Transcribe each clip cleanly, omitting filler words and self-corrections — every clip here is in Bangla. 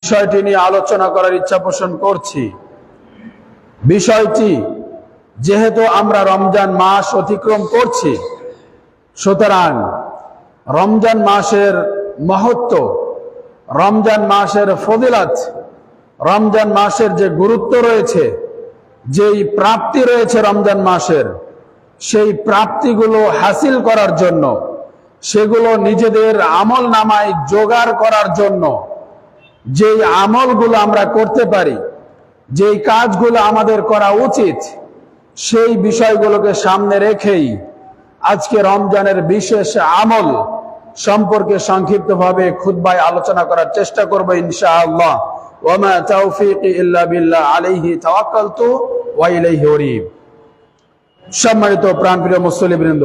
বিষয়টি নিয়ে আলোচনা করার ইচ্ছা পোষণ করছি। বিষয়টি যেহেতু আমরা রমজান মাস অতিক্রম করছি, সুতরাং রমজান মাসের মহত্ব, রমজান মাসের ফজিলত, রমজান মাসের যে গুরুত্ব রয়েছে, যেই প্রাপ্তি রয়েছে রমজান মাসের, সেই প্রাপ্তিগুলো হাসিল করার জন্য, সেগুলো নিজেদের আমল নামায় জোগাড় করার জন্য, যেই আমলগুলো আমরা করতে পারি, যেই কাজগুলো আমাদের করা উচিত, সেই বিষয়গুলোকে সামনে রেখেই আজকে রমজানের বিশেষ আমল সম্পর্কে সংক্ষিপ্তভাবে খুতবায় আলোচনা করার চেষ্টা করব ইনশাআল্লাহ। ওয়ামা তাওফীকি ইল্লা বিল্লাহ আলাইহি তাওয়াক্কালতু ওয়া ইলাইহি উনীব। সম্মানিত প্রাণপ্রিয় মুসল্লিবৃন্দ,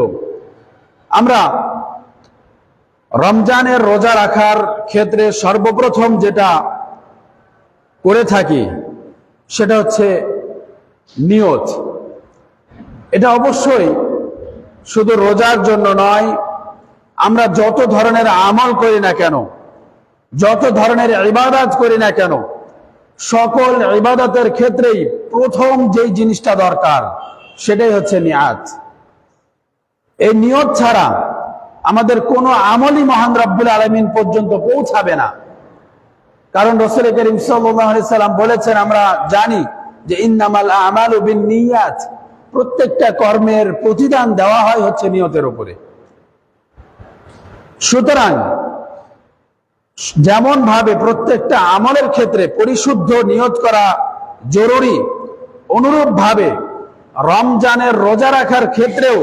আমরা রমজানের রোজা রাখার ক্ষেত্রে সর্বপ্রথম যেটা করে থাকি সেটা হচ্ছে নিয়ত। এটা অবশ্যই শুধু রোজার জন্য নয়, আমরা যত ধরনের আমল করি না কেন, যত ধরনের ইবাদত করি না কেন, সকল ইবাদতের ক্ষেত্রেই প্রথম যেই জিনিসটা দরকার সেটাই হচ্ছে নিয়াত। এই নিয়ত ছাড়া আমাদের কোনো আমলই মহান রব্বুল আলামিন পর্যন্ত পৌঁছাবে না। কারণ রাসূল করিম সাল্লাল্লাহু আলাইহি সাল্লাম বলেছেন, আমরা জানি যে ইন্নামাল আমালু বিন্নিয়াত, প্রত্যেকটা কর্মের প্রতিদান দেওয়া হয় হচ্ছে নিয়তের উপরে। সুতরাং যেমন ভাবে প্রত্যেকটা আমলের ক্ষেত্রে পরিশুদ্ধ নিয়ত করা জরুরি, অনুরূপ ভাবে রমজানের রোজা রাখার ক্ষেত্রেও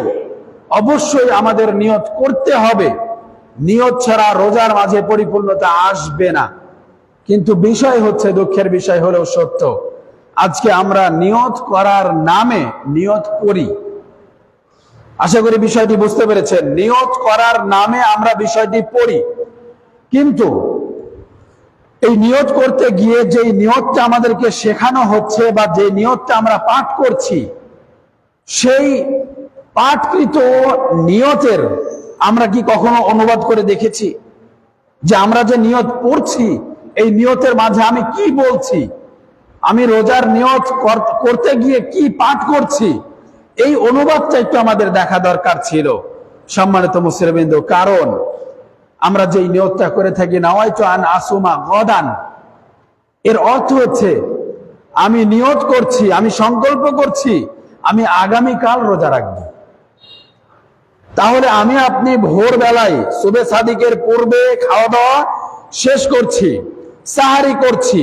অবশ্যই আমাদের নিয়ত করতে হবে। নিয়ত ছাড়া রোজার মাঝে পরিপূর্ণতা আসবে না। কিন্তু বিষয় হচ্ছে, দুঃখের বিষয় হলেও সত্য, আজকে আমরা নিয়ত করার নামে নিয়ত করি। আশা করি বিষয়টি বুঝতে পেরেছেন। নিয়ত করার নামে আমরা বিষয়টি পড়ি, কিন্তু এই নিয়ত করতে গিয়ে যেই নিয়তটা আমাদেরকে শেখানো হচ্ছে বা যে নিয়তটা আমরা পাঠ করছি, সেই পাঠকৃত নিয়তের আমরা কি কখনো অনুবাদ করে দেখেছি? যে আমরা যে নিয়ত পড়ছি, এই নিয়তের মাঝে আমি কি বলছি, আমি রোজার নিয়ত করতে গিয়ে কি পাঠ করছি, এই অনুবাদটা একটু আমাদের দেখা দরকার ছিল সম্মানিত মুসলিমবৃন্দ। কারণ আমরা যেই নিয়তটা করে থাকি নাওয়াইতু আন আসুমা গদান, এর অর্থ হচ্ছে আমি নিয়ত করছি, আমি সংকল্প করছি আমি আগামীকাল রোজা রাখব। তাহলে আমি আপনি ভোরবেলায় সুবে সাদিকের পূর্বে খাওয়া দাওয়া শেষ করছি, সাহারি করছি,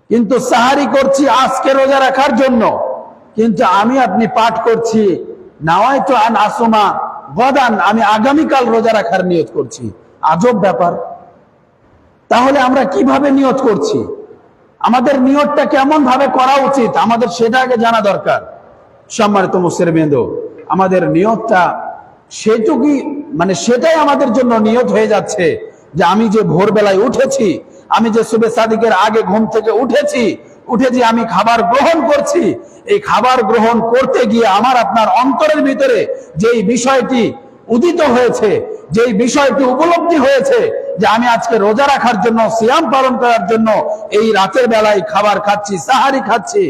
কিন্তু সাহারি করছি আজকে রোজা রাখার জন্য, কিন্তু আমি আপনি পাঠ করছি নাওয়াইতু আন আসুমা গদান, আমি আগামীকাল রোজা রাখার নিয়ত করছি। আজব ব্যাপার। তাহলে আমরা কিভাবে নিয়ত করছি, আমাদের নিয়তটা কেমন ভাবে করা উচিত, আমাদের সেটা আগে জানা দরকার। সম্মানিত মুসলিমবৃন্দ, আমাদের নিয়তটা সেটুকুই, মানে সেটাই আমাদের জন্য নিয়ত হয়ে যাচ্ছে যে আমি যে ভোরবেলায় উঠেছি, আমি যে সুবে সাদিকের আগে ঘুম থেকে উঠেছি, আমি খাবার গ্রহণ করছি, এই খাবার গ্রহণ করতে গিয়ে আমার আপনার অন্তরের ভিতরে যেই বিষয়টি উদিত হয়েছে, যেই বিষয়টি উপলব্ধি হয়েছে যে আমি আজকে রোজা রাখার জন্য, সিয়াম পালন করার জন্য এই রাতের বেলায় খাবার খাচ্ছি, সাহারি খাচ্ছি,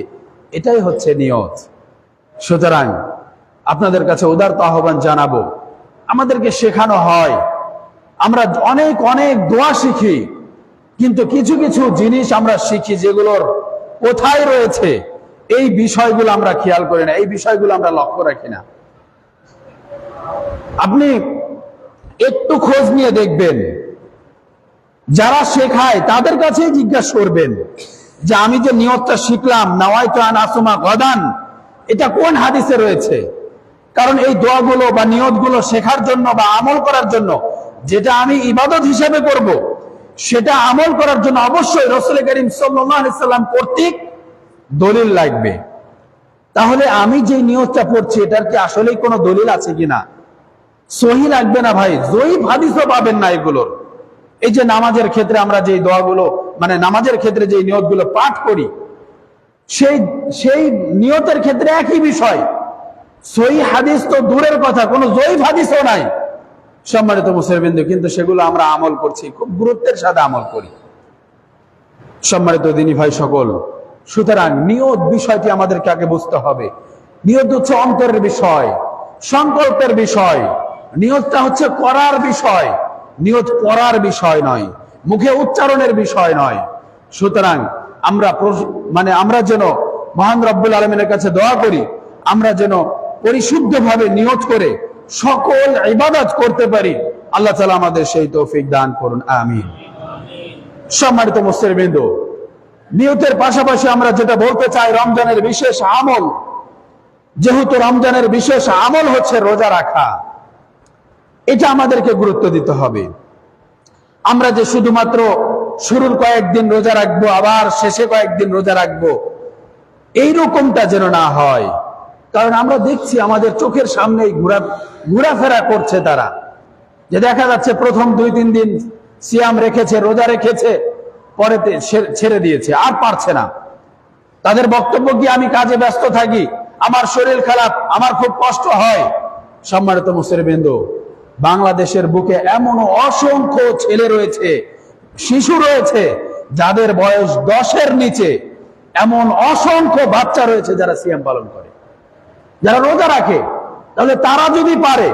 এটাই হচ্ছে নিয়ত। সুতরাং আপনাদের কাছে উদারত আহ্বান জানাবো, আমাদেরকে শেখানো হয়, আমরা অনেক অনেক দোয়া শিখি, কিন্তু কিছু কিছু জিনিস আমরা শিখি যেগুলোর কোথায় রয়েছে এই বিষয়গুলো আমরা খেয়াল করি না, এই বিষয়গুলো আমরা লক্ষ্য রাখি না। আপনি একটু খোঁজ নিয়ে দেখবেন, যারা শেখায় তাদের কাছেই জিজ্ঞাসা করবেন যে আমি যে নিয়তটা শিখলাম নাওয়াইতু আন আসুমা গদান, এটা কোন হাদিসে রয়েছে। কারণ এই দোয়াগুলো বা নিয়তগুলো শেখার জন্য বা আমল করার জন্য, যেটা আমি ইবাদত হিসেবে করব, সেটা আমল করার জন্য অবশ্যই রাসূল করিম সাল্লাল্লাহু আলাইহি সাল্লাম কর্তৃক দলিল লাগবে। তাহলে আমি যে নিয়তটা পড়ছি এটার কি আসলেই কোনো দলিল আছে কিনা? সহি লাগবে না ভাই, জয়ীফ হাদিসও পাবেন না এগুলোর। এই যে নামাজের ক্ষেত্রে আমরা যে দোয়াগুলো, মানে নামাজের ক্ষেত্রে যে নিয়তগুলো পাঠ করি, সেই নিয়তের ক্ষেত্রে একই বিষয়, সহি হাদিস তো দূরের কথা, কোনো জয়ীফ হাদিসও নাই সম্মানিত মুসলিমবৃন্দ, কিন্তু সেগুলো আমরা আমল করছি, খুব গুরুত্বের সাথে আমল করি। সম্মানিত দিনী ভাই সকল, সুতরাং নিয়ত বিষয়টি আমাদেরকে আগে বুঝতে হবে। নিয়ত হচ্ছে অন্তরের বিষয়, সংকল্পের বিষয়। নিয়তটা হচ্ছে করার বিষয়, নিয়ত করার বিষয় নয়, মুখে উচ্চারণের বিষয় নয়। সুতরাং আমরা যেন মহান রব্বুল আলামিনের কাছে দোয়া করি, আমরা যেন পরিশুদ্ধভাবে নিয়ত করে সকল ইবাদত করতে পারি। আল্লাহ তাআলা আমাদের সেই তৌফিক দান করুন, আমিন। সম্মানিত মুসলিমবৃন্দ, নিয়তের পাশাপাশি আমরা যেটা বলতে চাই, রমজানের বিশেষ আমল, যেহেতু রমজানের বিশেষ আমল হচ্ছে রোজা রাখা, এটা আমাদেরকে গুরুত্ব দিতে হবে। আমরা যে শুধুমাত্র শুরুর কয়েকদিন রোজা রাখবো আবার শেষে কয়েকদিন রোজা রাখবো, এইরকমটা যেন না হয়। কারণ আমরা দেখছি আমাদের চোখের সামনেই ঘোরাফেরা করছে তারা, যে দেখা যাচ্ছে প্রথম 2-3 দিন সিয়াম রেখেছে, রোজা রেখেছে, পরে ছেড়ে দিয়েছে, আর পারছে না। তাদের বক্তব্য কি, আমি কাজে ব্যস্ত থাকি, আমার শরীর খারাপ, আমার খুব কষ্ট হয়। সম্মানিত মুসলিমবৃন্দ, বাংলাদেশের বুকে এমন অসংখ্য ছেলে রয়েছে, শিশু রয়েছে যাদের বয়স 10-এর নিচে, এমন অসংখ্য বাচ্চা রয়েছে যারা সিয়াম পালন করে, যারা রোজা রাখে। তাহলে তারা যদি পারে,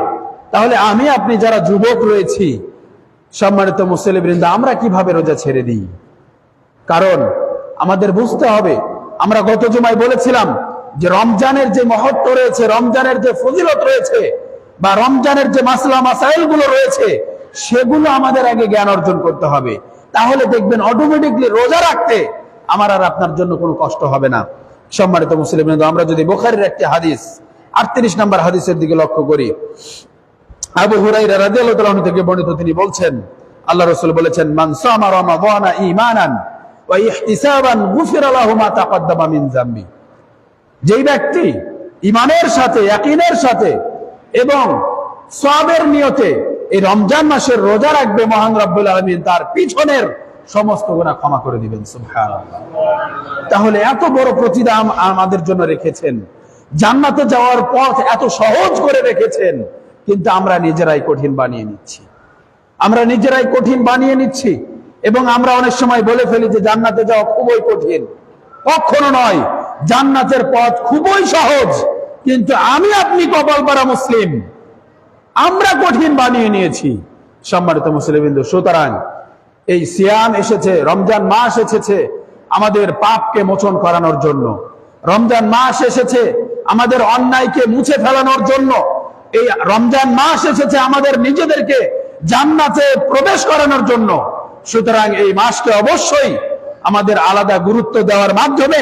তাহলে আমি আপনি যারা যুবক রয়েছি, সম্মানিত মুসলিমবৃন্দ, আমরা কিভাবে রোজা ছেড়ে দিই? কারণ আমাদের বুঝতে হবে, আমরা গত জুমায় বলেছিলাম যে রমজানের যে মহত্ব রয়েছে, রমজানের যে ফজিলত রয়েছে, বা রমজানের যে মাসলা মাসাইল গুলো রয়েছে, সেগুলো আমাদের আগে জ্ঞান অর্জন করতে হবে। তাহলে দেখবেন অটোমেটিকলি রোজা রাখতে আমার আর আপনার জন্য কোনো কষ্ট হবে না। সম্মানিত মুসলিমবৃন্দ, আমরা যদি বুখারীর একটি হাদিস 38 নম্বর হাদিসের দিকে লক্ষ্য করি, আবু হুরায়রা রাদিয়াল্লাহু তাআলা থেকে বর্ণিত, তিনি বলছেন, আল্লাহ রাসূল বলেছেন, মান সামা রমাদানা ঈমানান ওয়া ইহতিসাবান গুফিরা লাহু মা তাকদ্দামা মিন যামবি। যেই ব্যক্তি ঈমানের সাথে, ইয়াকিনের সাথে এবং সওয়াবের নিয়তে এই রমজান মাসের রোজা রাখবে, মহান রব্বুল আলামিন তার পিছনের সমস্ত গুনাহ ক্ষমা করে দিবেন। সুবহানাল্লাহ। তাহলে এত বড় প্রতিদান আমাদের জন্য রেখেছেন, জান্নাতে যাওয়ার পথ এত সহজ করে রেখেছেন, কিন্তু আমরা নিজেরাই কঠিন বানিয়ে নিচ্ছি। আমরা নিজেরাই কঠিন বানিয়ে নিচ্ছি এবং আমরা অনেক সময় বলে ফেলি যে জান্নাতে যাওয়া খুবই কঠিন। কখনো নয়, জান্নাতের পথ খুবই সহজ, কিন্তু আমি আপনি কপালপাড়া মুসলিম, আমরা কঠিন বানিয়ে নিয়েছি। সম্মানিত মুসলিমবৃন্দ, সুতরাং এই সিয়াম এসেছে, রমজান মাস এসেছে আমাদের পাপকে মোচন করানোর জন্য। রমজান মাস এসেছে আমাদের অন্যায়কে মুছে ফেলানোর জন্য। এই রমজান মাস এসেছে আমাদের নিজেদেরকে জান্নাতে প্রবেশ করানোর জন্য। সুতরাং এই মাসকে অবশ্যই আমাদের আলাদা গুরুত্ব দেওয়ার মাধ্যমে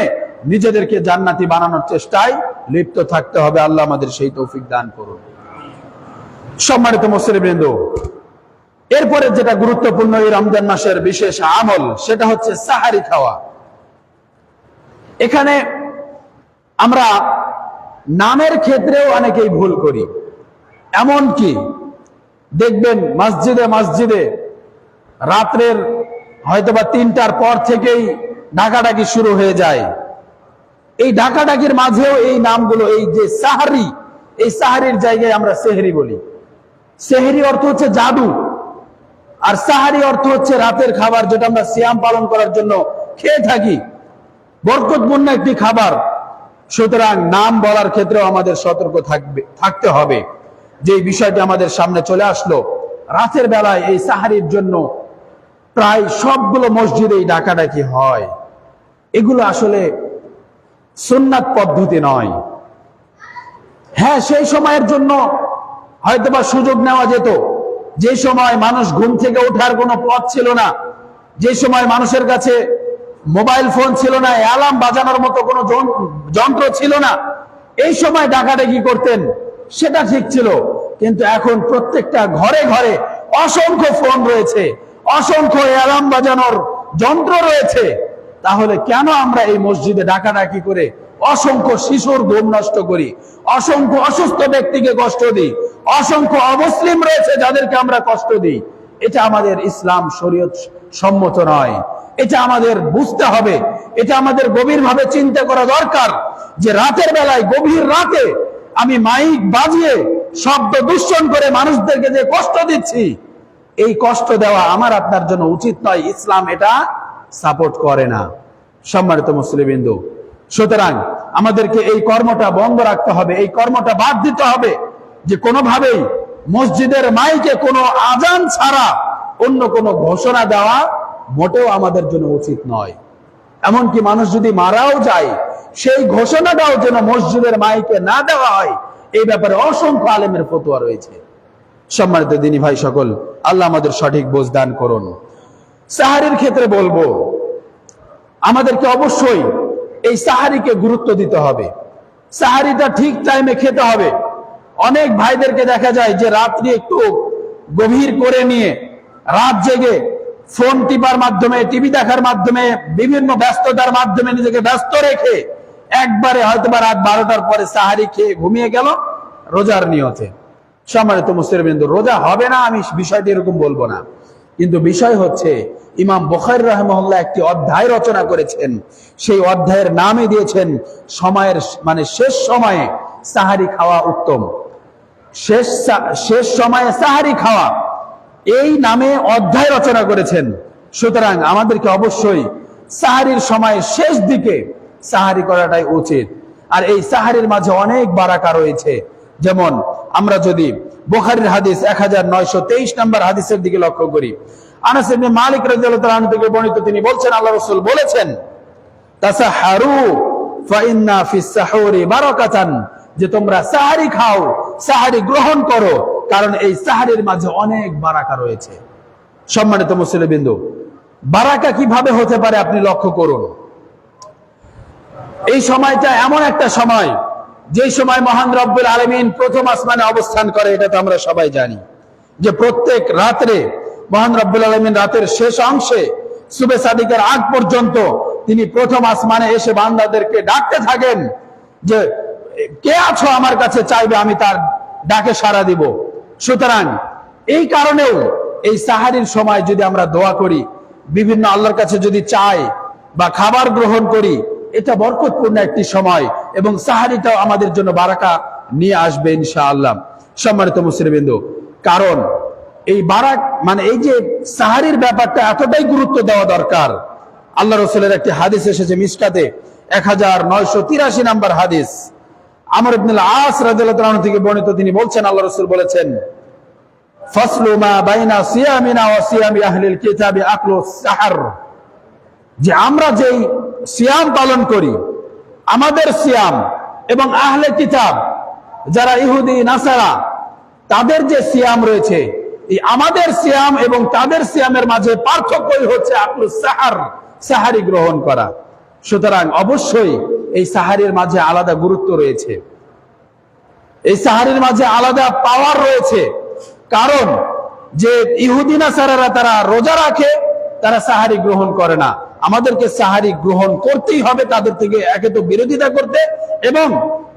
নিজেদেরকে জান্নাতি বানানোর চেষ্টায় লিপ্ত থাকতে হবে। আল্লাহ আমাদের সেই তৌফিক দান করুন। সম্মানিত মুসলিমবৃন্দ, এরপরে যেটা গুরুত্বপূর্ণ এই রমজান মাসের বিশেষ আমল, সেটা হচ্ছে সাহারি খাওয়া। এখানে আমরা নামের ক্ষেত্রেও অনেকেই ভুল করি। এমন কি দেখবেন মসজিদে মসজিদে রাত্রের হয়তোবা 3টার পর থেকেই ডাকাডাকি শুরু হয়ে যায়। এই ডাকাডাকির মাঝেও এই নামগুলো, এই যে সাহারি, এই সাহারির জায়গায় আমরা সেহরি বলি। সেহরি অর্থ হচ্ছে জাদু, আর সাহারি অর্থ হচ্ছে রাতের খাবার, যেটা আমরা সিয়াম পালন করার জন্য খেয়ে থাকি, বরকতপূর্ণ একটি খাবার। সুতরাং নাম বলার ক্ষেত্রেও আমাদের সতর্ক থাকতে হবে। যে বিষয়টি আমাদের সামনে চলে আসলো, রাতের বেলায় এই সাহারির জন্য প্রায় সবগুলো মসজিদেই ডাকাডাকি হয়। এগুলো আসলে সুন্নাত পদ্ধতি নয়। হ্যাঁ, সেই সময়ের জন্য হয়তোবা সুযোগ নেওয়া যেত, যে সময় মানুষ ঘুম থেকে ওঠার কোনো পথ ছিল না, যে সময় মানুষের কাছে মোবাইল ফোন ছিল না, অ্যালার্ম বাজানোর মতো কোনো যন্ত্র ছিল না, এই সময় ডাকাডাকি করতেন, সেটা ঠিক ছিল। কিন্তু এখন প্রত্যেকটা ঘরে ঘরে অসংখ্য ফোন রয়েছে, অসংখ্য অ্যালার্ম বাজানোর যন্ত্র রয়েছে। তাহলে কেন আমরা এই মসজিদে ডাকাডাকি করে অসংখ্য শিশুর ঘুম নষ্ট করি, অসংখ্য অসুস্থ ব্যক্তিকে কষ্ট দিই, অসংখ্য অমুসলিম রয়েছে যাদেরকে আমরা কষ্ট দিই? এটা আমাদের ইসলাম শরীয়ত সম্মত নয়। এটা আমাদের বুঝতে হবে, এটা আমাদের গভীরভাবে চিন্তা করা দরকার যে রাতের বেলায়, গভীর রাতে আমি মাইক বাজিয়ে শব্দ দূষণ করে মানুষদেরকে যে কষ্ট দিচ্ছি, এই কষ্ট দেওয়া আমার আপনার জন্য উচিত নয়। ইসলাম এটা সাপোর্ট করে না। সম্মানিত মুসলিমবৃন্দ, সুতরাং আমাদেরকে এই কর্মটা বন্ধ রাখতে হবে, এই কর্মটা বাদ দিতে হবে যে কোনোভাবেই মসজিদের মাইকে কোনো আজান ছাড়া অন্য কোনো ঘোষণা দেওয়া মোটেও আমাদের জন্য উচিত নয়। এমনকি মানুষ যদি মারাও যায়, সেই ঘোষণাটাও যেন মসজিদের মাইকে না দেওয়া হয়, এই ব্যাপারে অসংখ্য আলেমের ফতোয়া রয়েছে। সম্মানিত দিনী ভাই সকল, আল্লাহ আমাদের সঠিক বোঝ দান করুন। সাহারির ক্ষেত্রে বলবো, আমাদেরকে অবশ্যই এই সাহারিকে গুরুত্ব দিতে হবে। সাহারিটা ঠিক টাইমে খেতে হবে। অনেক ভাইদেরকে দেখা যায় যে রাত্রি একটু গভীর করে নিয়ে রাত জেগে ফোন টিপার মাধ্যমে, টিভি দেখার মাধ্যমে, বিভিন্ন ব্যস্ততার মাধ্যমে নিজেকে ব্যস্ত রেখে একবারে হয়তোবা রাত 12টার পরে সাহারি খেয়ে ঘুমিয়ে গেল রোজার নিয়তে। সম্মানিত মুসলিমবৃন্দ, রোজা হবে না আমি বিষয়টি এরকম বলবো না, কিন্তু বিষয় হচ্ছে ইমাম বুখারী রাহিমাহুল্লাহ একটি অধ্যায় রচনা করেছেন। সেই অধ্যায়ের নামই দিয়েছেন সময়ের শেষ সময়ে সাহারি খাওয়া উত্তম। শেষ সময়ে সাহারি খাওয়া, এই নামে অধ্যায় রচনা করেছেন। সুতরাং আমাদেরকে অবশ্যই সাহারির সময় শেষ দিকে সাহারি করাটাই উচিত। আর এই সাহারির মাঝে অনেক বারাকা রয়েছে। যেমন আমরা যদি বুখারীর হাদিস 1923 নম্বর হাদিসের দিকে লক্ষ্য করি, আনাস ইবনে মালিক রাদিয়াল্লাহু তাআলা থেকে বর্ণিত, তিনি বলছেন আল্লাহ রাসূল বলেছেন, তাসাহারু ফা ইন্না ফিস সাহুরি বারাকাতান, যে তোমরা সাহারি খাও, সাহারি গ্রহণ করো, কারণ এই সাহারির মাঝে অনেক বারাকা রয়েছে। সম্মানিত মুসলিমবৃন্দ, বারাকা কিভাবে হতে পারে আপনি লক্ষ্য করুন। এই সময়টা এমন একটা সময়, যে সময় মহান রব্বুল আলামিন প্রথম আসমানে অবস্থান করে, এটা তো আমরা সবাই জানি যে প্রত্যেক রাত্রে মহান রব্বুল আলামিন রাতের শেষ অংশে সুবে সাদিকের আগ পর্যন্ত তিনি প্রথম আসমানে এসে বান্দাদেরকে ডাকতে থাকেন যে কে আছো আমার কাছে চাইবে, আমি তার ডাকে সাড়া দিব। সুতরাং এই কারণেও এই সাহারির সময় যদি আমরা দোয়া করি, বিভিন্ন আল্লাহর কাছে যদি চাই বা খাবার গ্রহণ করি, এটা বরকতপূর্ণ একটি সময় এবং সাহারিটাও আমাদের জন্য বারাকা নিয়ে আসবে ইনশাআল্লাহ। সম্মানিত মুসলিমবৃন্দ, কারণ এই এই যে সাহারির ব্যাপারটা এতটাই গুরুত্ব দেওয়া দরকার। আল্লাহ রাসূলের একটি হাদিস এসেছে মিশকাতে 1983 নম্বর হাদিস, আমর ইবনে আস রাদিয়াল্লাহু তাআলা থেকে বর্ণিত, তিনি বলছেন, আল্লাহ রাসূল বলেছেন, ফাসলু মা বাইনা সিয়ামিনা ওয়া সিয়ামি আহলিল কিতাবি আকলু সাহর, যে আমরা যেই সিয়াম পালন করি, আমাদের সিয়াম এবং আহলে কিতাব যারা ইহুদি নাসারা তাদের যে সিয়াম রয়েছে, এই আমাদের সিয়াম এবং তাদের সিয়ামের মাঝে পার্থক্যই হচ্ছে আকলু সাহর, সাহারি গ্রহণ করা। সুতরাং অবশ্যই এই সাহারির মাঝে আলাদা গুরুত্ব রয়েছে, এই সাহারির মাঝে আলাদা পাওয়ার রয়েছে। কারণ যে ইহুদি নাসারারা তারা রোজা রাখে, তারা সাহারি গ্রহণ করে না। আমাদেরকে সাহারি গ্রহণ করতেই হবে, তাদের থেকে একে তো বিরোধিতা করতে, এবং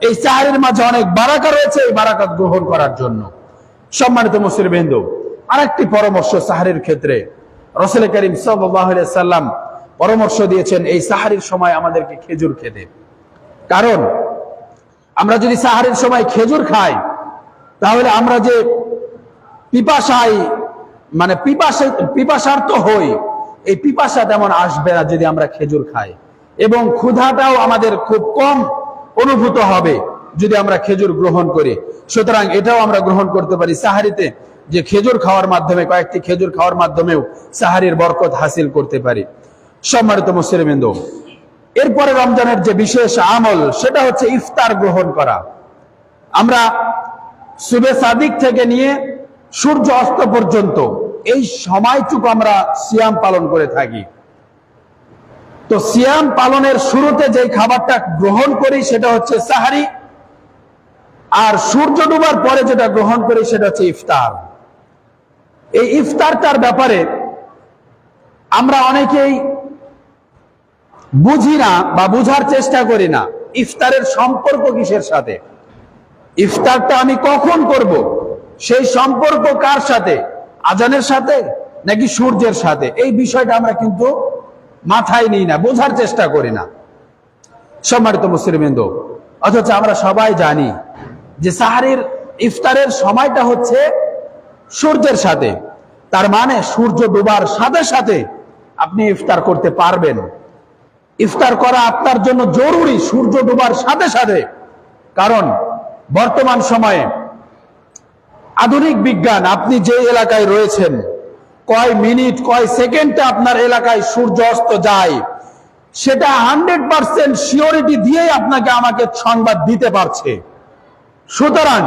এই সাহারির মাঝে অনেক বারাকা রয়েছে, এই বারাকাত গ্রহণ করার জন্য। সম্মানিত মুসলিমবৃন্দ, আরেকটি পরামর্শ সাহারির ক্ষেত্রে রাসূল করিম সাল্লাল্লাহু আলাইহি সাল্লাম পরামর্শ দিয়েছেন এই সাহারির সময় আমাদেরকে খেজুর খেতে। কারণ আমরা যদি সাহারির সময় খেজুর খাই, তাহলে আমরা যে পিপাসার্ত হই, এই পিপাসা তেমন আসবে না যদি আমরা খেজুর খাই, এবং ক্ষুধাটাও আমাদের খুব কম অনুভূত হবে যদি আমরা খেজুর গ্রহণ করি। সুতরাং এটাও আমরা গ্রহণ করতে পারি সাহারিতে, যে খেজুর খাওয়ার মাধ্যমে, কয়েকটি খেজুর খাওয়ার মাধ্যমেও সাহারির বরকত হাসিল করতে পারি। সম্মানিত মুসলিমবৃন্দ, এরপরে রমজানের যে বিশেষ আমল, সেটা হচ্ছে ইফতার গ্রহণ করা। আমরা সুবে সাদিক থেকে নিয়ে সূর্য অস্ত পর্যন্ত এই সময়টুকু আমরা সিয়াম পালন করে থাকি। তো সিয়াম পালনের শুরুতে যে খাবারটা গ্রহণ করি সেটা হচ্ছে সাহারি, আর সূর্য ডুবার পরে যেটা গ্রহণ করি সেটা হচ্ছে ইফতার। এই ইফতারটার ব্যাপারে আমরা অনেকেই বুঝি না বা বুঝার চেষ্টা করি না, ইফতারের সম্পর্ক কিসের সাথে, ইফতারটা আমি কখন করব, সেই সম্পর্ক কার সাথে, আজানের সাথে নাকি সূর্যের সাথে, এই বিষয়টা আমরা কিন্তু মাথায় নিই না, বোঝার চেষ্টা করি না। সম্মানিত মুসলিমবৃন্দ, অথচ আমরা সবাই জানি যে সাহারির ইফতারের সময়টা হচ্ছে সূর্যের সাথে। তার মানে সূর্য ডোবার সাথে সাথে আপনি ইফতার করতে পারবেন। ইফতার করা আপনার জন্য জরুরি সূর্য ডোবার সাথে সাথে। কারণ বর্তমান সময়ে আধুনিক বিজ্ঞান, আপনি যে এলাকায় রয়েছেন, কয় মিনিট কয় সেকেন্ডে আপনার এলাকায় সূর্য অস্ত যায়, সেটা 100% সিওরিটি দিয়েই আপনাকে আমাকে সংবাদ দিতে পারছে। সুতরাং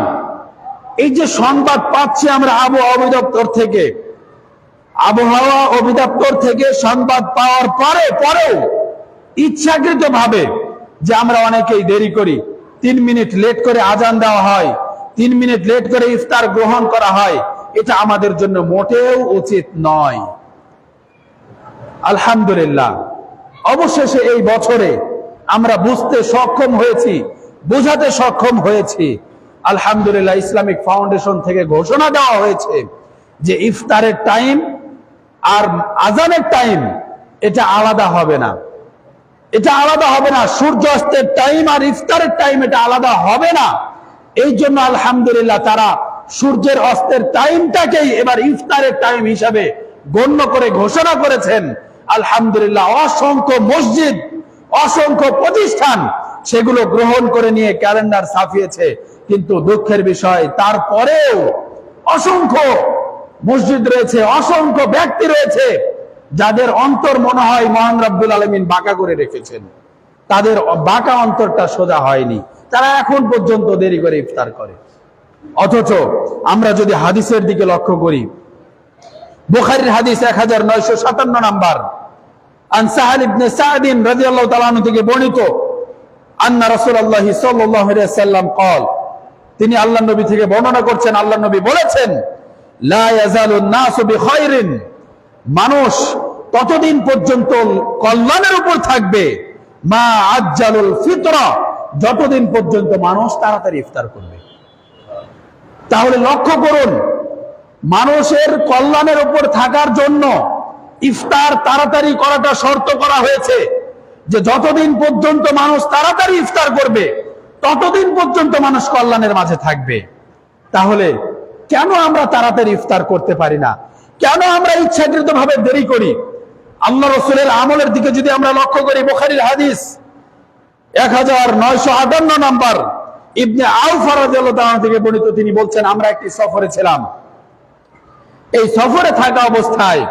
এই যে সংবাদ পাচ্ছি আমরা আবহাওয়া অধিদপ্তর থেকে সংবাদ পাওয়ার পরেও ইচ্ছাকৃত ভাবে যে আমরা অনেকেই দেরি করি, 3 মিনিট লেট করে আজান দেওয়া হয়, 3 মিনিট লেট করে ইফতার গ্রহণ করা হয়, এটা আমাদের জন্য মোটেও উচিত নয়। আলহামদুলিল্লাহ, অবশেষে এই বছরে আমরা বুঝতে সক্ষম হয়েছি, বোঝাতে সক্ষম হয়েছি। আলহামদুলিল্লাহ, ইসলামিক ফাউন্ডেশন থেকে ঘোষণা দেওয়া হয়েছে যে ইফতারের টাইম আর আজানের টাইম এটা আলাদা হবে না, এটা আলাদা হবে না। সূর্যাস্তের টাইম আর ইফতারের টাইম এটা আলাদা হবে না। এই জন্য আলহামদুলিল্লাহ তারা সূর্যের অস্তের টাইমটাকেই এবার ইফতারের টাইম হিসাবে গণ্য করে ঘোষণা করেছেন। আলহামদুলিল্লাহ, অসংখ্য মসজিদ, অসংখ্য প্রতিষ্ঠান সেগুলো গ্রহণ করে নিয়ে ক্যালেন্ডার ছাপিয়েছে। কিন্তু দুঃখের বিষয়, তারপরেও অসংখ্য মসজিদ রয়েছে, অসংখ্য ব্যক্তি রয়েছে যাদের অন্তর মনে হয় মহান রব্বুল আলামিন বাঁকা করে রেখেছেন, তাদের বাঁকা অন্তরটা সোজা হয়নি, তারা এখন পর্যন্ত দেরি করে ইফতার করে। অথচ আমরা যদি হাদিসের দিকে লক্ষ্য করি, বুখারীর হাদিস 1957 নাম্বার, আন সাহাল ইবনে সা'দ রাদিয়াল্লাহু তাআলা আনহু থেকে বর্ণিত, আন্না রাসূলুল্লাহ সাল্লাল্লাহু আলাইহি ওয়াসাল্লাম قال, তিনি আল্লাহর নবী থেকে বর্ণনা করছেন, আল্লাহর নবী বলেছেন, লা ইয়াজালুন নাসু বিখাইরিন, মানুষ ততদিন পর্যন্ত কল্যাণের উপর থাকবে, মা আজ্জালুল ফিতরা, যতদিন পর্যন্ত মানুষ তাড়াতাড়ি ইফতার করবে। তাহলে লক্ষ্য করুন, মানুষের কল্যাণের উপর থাকার জন্য ইফতার তাড়াতাড়ি করাটা শর্ত করা হয়েছে, যে যতদিন পর্যন্ত মানুষ তাড়াতাড়ি ইফতার করবে ততদিন পর্যন্ত মানুষ কল্যাণের মাঝে থাকবে। তাহলে কেন আমরা তাড়াতাড়ি ইফতার করতে পারি না? কেন আমরা ইচ্ছাকৃত ভাবে দেরি করি? আল্লাহ রাসূলের আমলের দিকে যদি আমরা লক্ষ্য করি, বুখারীর হাদিস 1958 নাম্বার, ইবনে আউফ রাদিয়াল্লাহু তাআলা থেকে বর্ণিত, তিনি বলছেন, আমরা একটি সফরে ছিলাম। এই সফরে থাকা অবস্থায়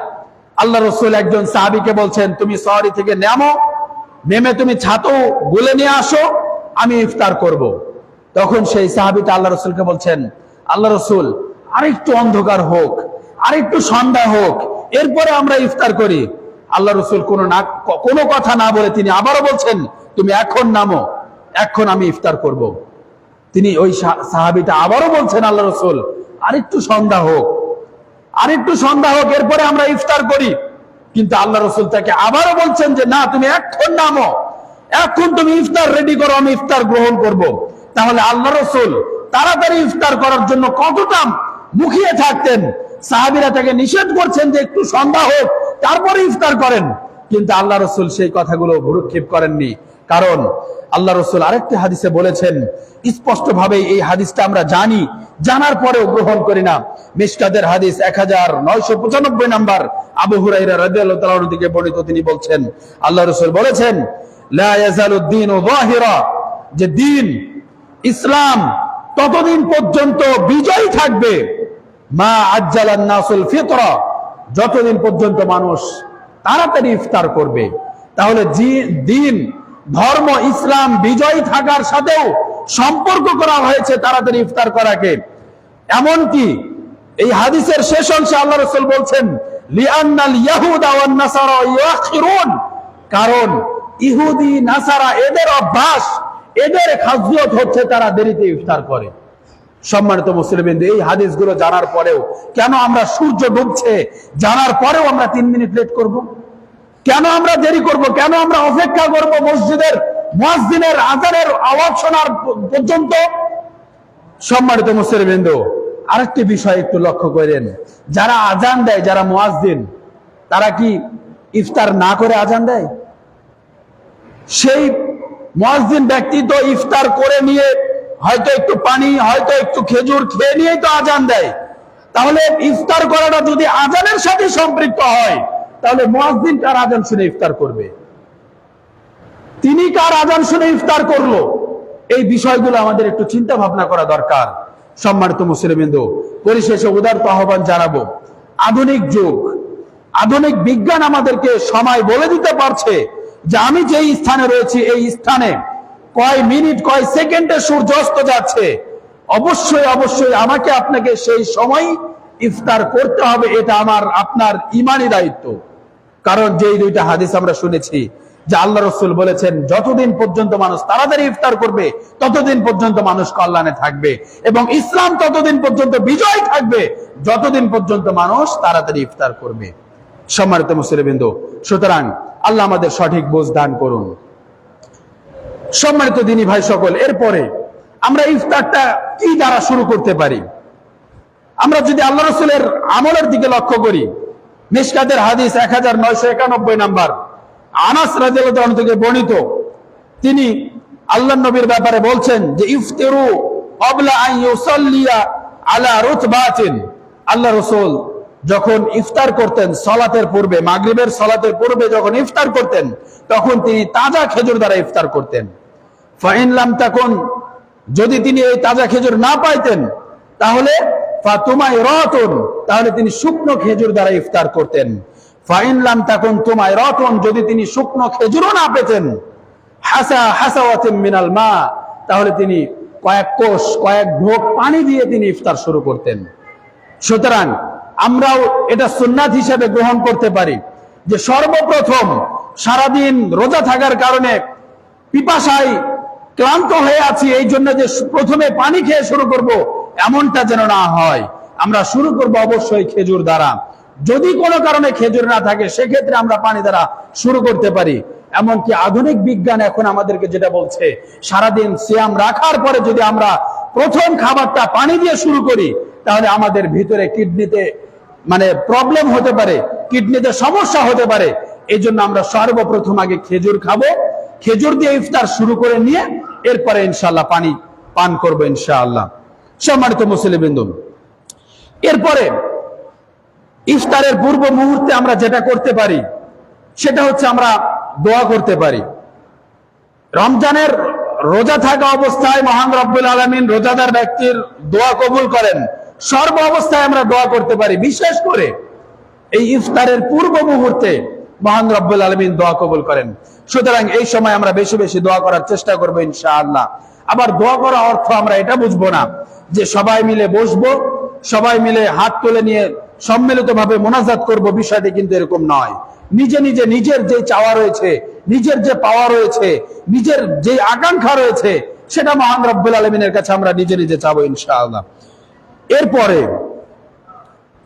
আল্লাহ রাসূল একজন সাহাবীকে বলছেন, তুমি সওয়ারি থেকে নেমে তুমি ছাতু গুলে নিয়ে আসো, আমি ইফতার করব। তখন সেই সাহাবীটা আল্লাহ রাসূলকে বলছেন, আল্লাহ রাসূল, আরেকটু অন্ধকার হোক, আরেকটু সন্ধ্যা হোক, এরপরে আমরা ইফতার করি। আল্লাহ রাসূল কোনো কথা না বলে তিনি আবারও বলছেন, তুমি এখন নামো, এখন আমি ইফতার করব। তিনি ওই সাহাবীটা আবারও বলছেন, আল্লাহ রাসূল, আরেকটু সন্ধ্যা হোক, আরেকটু সন্ধ্যা হোক, এরপরে আমরা ইফতার করি। কিন্তু আল্লাহ রাসূল তাকে আবারও বলছেন যে না, তুমি এখন নামো, এখন তুমি ইফতার রেডি করো, আমি ইফতার গ্রহণ করব। তাহলে আল্লাহ রাসূল তাড়াতাড়ি ইফতার করার জন্য কতটা মুখিয়ে থাকতেন। সাহাবীরা তাকে নিষেধ করছেন যে একটু সন্ধ্যা হোক, তারপরে ইফতার করেন, কিন্তু আল্লাহ রাসূল সেই কথাগুলো ভ্রুক্ষেপ করেননি। কারণ আল্লাহ রাসূল আরেকটি হাদিসে বলেছেন, স্পষ্ট ভাবে এই হাদিসটা আমরা জানি, জানার পরেও গ্রহণ করি না। মিশকাতের হাদিস 1995 নাম্বার, আবু হুরায়রা রাদিয়াল্লাহু তাআলা থেকে বর্ণিত, তিনি বলছেন, আল্লাহ রাসূল বলেছেন, লা ইয়াজালুদ দীনু যাহিরা, যে দিন ইসলাম ততদিন পর্যন্ত বিজয়ী থাকবে, মা আজ্জালান নাসুল ফিতরা, যতদিন পর্যন্ত মানুষ তাড়াতাড়ি ইফতার করবে। তাহলে দিন, ধর্ম, ইসলাম বিজয়ী থাকার সাথেও সম্পর্ক করা হয়েছে তাড়াতাড়ি ইফতার করাকে। এমনকি এই হাদিসের শেষ অংশে আল্লাহ রাসূল বলছেন, লিআন্নাল ইয়াহুদা ওয়ান নাসারা ইউআখিরুন, কারণ ইহুদি নাসারা এদের অভ্যাস, এদের খাসিয়ত হচ্ছে তারা দেরিতে ইফতার করে। সম্মানিত মুসলিমবৃন্দ, এই হাদিসগুলো জানার পরেও কেন আমরা সূর্য ডুবছে জানার পরেও আমরা 3 মিনিট লেট করব? কেন আমরা দেরি করব? কেন আমরা অপেক্ষা করব মসজিদের মুয়াজ্জিনের আযানের আওয়াজ শোনার পর্যন্ত? সম্মানিত মুসলিমবৃন্দ, আরেকটি বিষয় একটু লক্ষ্য করেন, যারা আযান দেয়, যারা মুয়াজ্জিন, তারা কি ইফতার না করে আযান দেয়? সেই মুয়াজ্জিন ব্যক্তি তো ইফতার করে নিয়ে হয়তো একটু পানি, হয়তো একটু খেজুর খেয়ে নিয়েই তো আযান দেয়। তাহলে ইফতার করাটা যদি আযানের সাথে সম্পৃক্ত হয়, তাহলে মুয়াজ্জিন কার আযান শুনে ইফতার করবে? তিনি কার আযান শুনে ইফতার করলো? এই বিষয়গুলো আমাদের একটু চিন্তা ভাবনা করা দরকার। সম্মানিত মুসলিমবৃন্দ, পরিশেষে উদারত আহ্বান জানাবো, আধুনিক যুগ, আধুনিক বিজ্ঞান আমাদেরকে সময় বলে দিতে পারছে যে আমি যেই স্থানে রয়েছি এই স্থানে কয় মিনিট কয় সেকেন্ডে সূর্য অস্ত যাচ্ছে। অবশ্যই অবশ্যই আমাকে আপনাকে সেই সময় ইফতার করতে হবে, এটা আমার আপনার ঈমানি দায়িত্ব। কারণ যেই দুইটা হাদিস আমরা শুনেছি যে আল্লাহ রাসূল বলেছেন যতদিন পর্যন্ত মানুষ তাড়াতাড়ি ইফতার করবে ততদিন পর্যন্ত মানুষ কল্যাণে থাকবে, এবং ইসলাম ততদিন পর্যন্ত বিজয় থাকবে যতদিন পর্যন্ত মানুষ তাড়াতাড়ি ইফতার করবে। সম্মানিত মুসলিমবৃন্দ, সুতরাং আল্লাহ আমাদের সঠিক বোঝ দান করুন। সম্মানিত দিনী ভাই সকল, এরপরে আমরা ইফতারটা কি দ্বারা শুরু করতে পারি? আমরা যদি আল্লাহ রাসূলের আমলের দিকে লক্ষ্য করি, মিশকাতের হাদিস 1991 নাম্বার, আনাস রাদিয়াল্লাহু আনহু থেকে বর্ণিত, তিনি আল্লাহর নবীর ব্যাপারে বলছেন যে ইফতিরু ক্বাবলা আন ইউসাল্লিয়া আলা রুতবাতিন। আল্লাহ রাসূল যখন ইফতার করতেন সালাতের পূর্বে, মাগরিবের সালাতের পূর্বে যখন ইফতার করতেন তখন তিনি তাজা খেজুর দ্বারা ইফতার করতেন। ফাইন লাম তাকুন, যদি তিনি এই তাজা খেজুর না পাইতেন তাহলে ফাতুমাইরাতুন, তাহলে তিনি শুকনো খেজুর দ্বারা ইফতার করতেন। ফাইন লাম তাকুন তুমাইরাতুন, যদি তিনি শুকনো খেজুরও না পেতেন, হাসা হাসাওয়াতিন মিনাল মা, তাহলে তিনি কয়েক কোষ কয়েক ঢোক পানি দিয়ে তিনি ইফতার শুরু করতেন। সুতরাং আমরাও এটা সুন্নাত হিসেবে গ্রহণ করতে পারি যে সর্বপ্রথম সারাদিন রোজা থাকার কারণে পিপাসায় ক্লান্ত হয়ে আছি, এই জন্য যে প্রথমে পানি খেয়ে শুরু করব, এমনটা যেন না হয়। আমরা শুরু করব অবশ্যই খেজুর দ্বারা। যদি কোনো কারণে খেজুর না থাকে সেক্ষেত্রে আমরা পানি দ্বারা শুরু করতে পারি। এমনকি আধুনিক বিজ্ঞান এখন আমাদেরকে যেটা বলছে, সারাদিন সিয়াম রাখার পরে যদি আমরা প্রথম খাবারটা পানি দিয়ে শুরু করি তাহলে আমাদের ভিতরে কিডনিতে প্রবলেম হতে পারে, কিডনিতে সমস্যা হতে পারে। এই জন্য আমরা সর্বপ্রথম আগে খেজুর খাবো, খেজুর দিয়ে ইফতার শুরু করে নিয়ে এরপরে ইনশাআল্লাহ পানি পান করবো ইনশাআল্লাহ। সম্মানিত মুসলিমবৃন্দ, এরপরে ইফতারের পূর্ব মুহূর্তে আমরা যেটা করতে পারি সেটা হচ্ছে আমরা দোয়া করতে পারি। রমজানের রোজা থাকা অবস্থায় মহান রব্বুল আলামিন রোজাদার ব্যক্তির দোয়া কবুল করেন। সর্ব অবস্থায় আমরা দোয়া করতে পারি, বিশেষ করে এই ইফতারের পূর্ব মুহূর্তে মহান রব্বুল আলামিন দোয়া কবুল করেন। সুতরাং এই সময় আমরা বেশি বেশি দোয়া করার চেষ্টা করবো ইনশাআল্লাহ। আবার দোয়া করা অর্থ আমরা এটা বুঝবো না যে সবাই মিলে বসবো, সবাই মিলে হাত তুলে নিয়ে সম্মিলিত ভাবে মোনাজাত করব, বিষয়টি কিন্তু এরকম নয়। নিজে নিজে নিজের যে চাওয়া রয়েছে, নিজের যে পাওয়া রয়েছে, নিজের যে আকাঙ্ক্ষা রয়েছে, সেটা মহান রব্বুল আলামিনের কাছে আমরা নিজে নিজে চাবো ইনশাআল্লাহ। এরপরে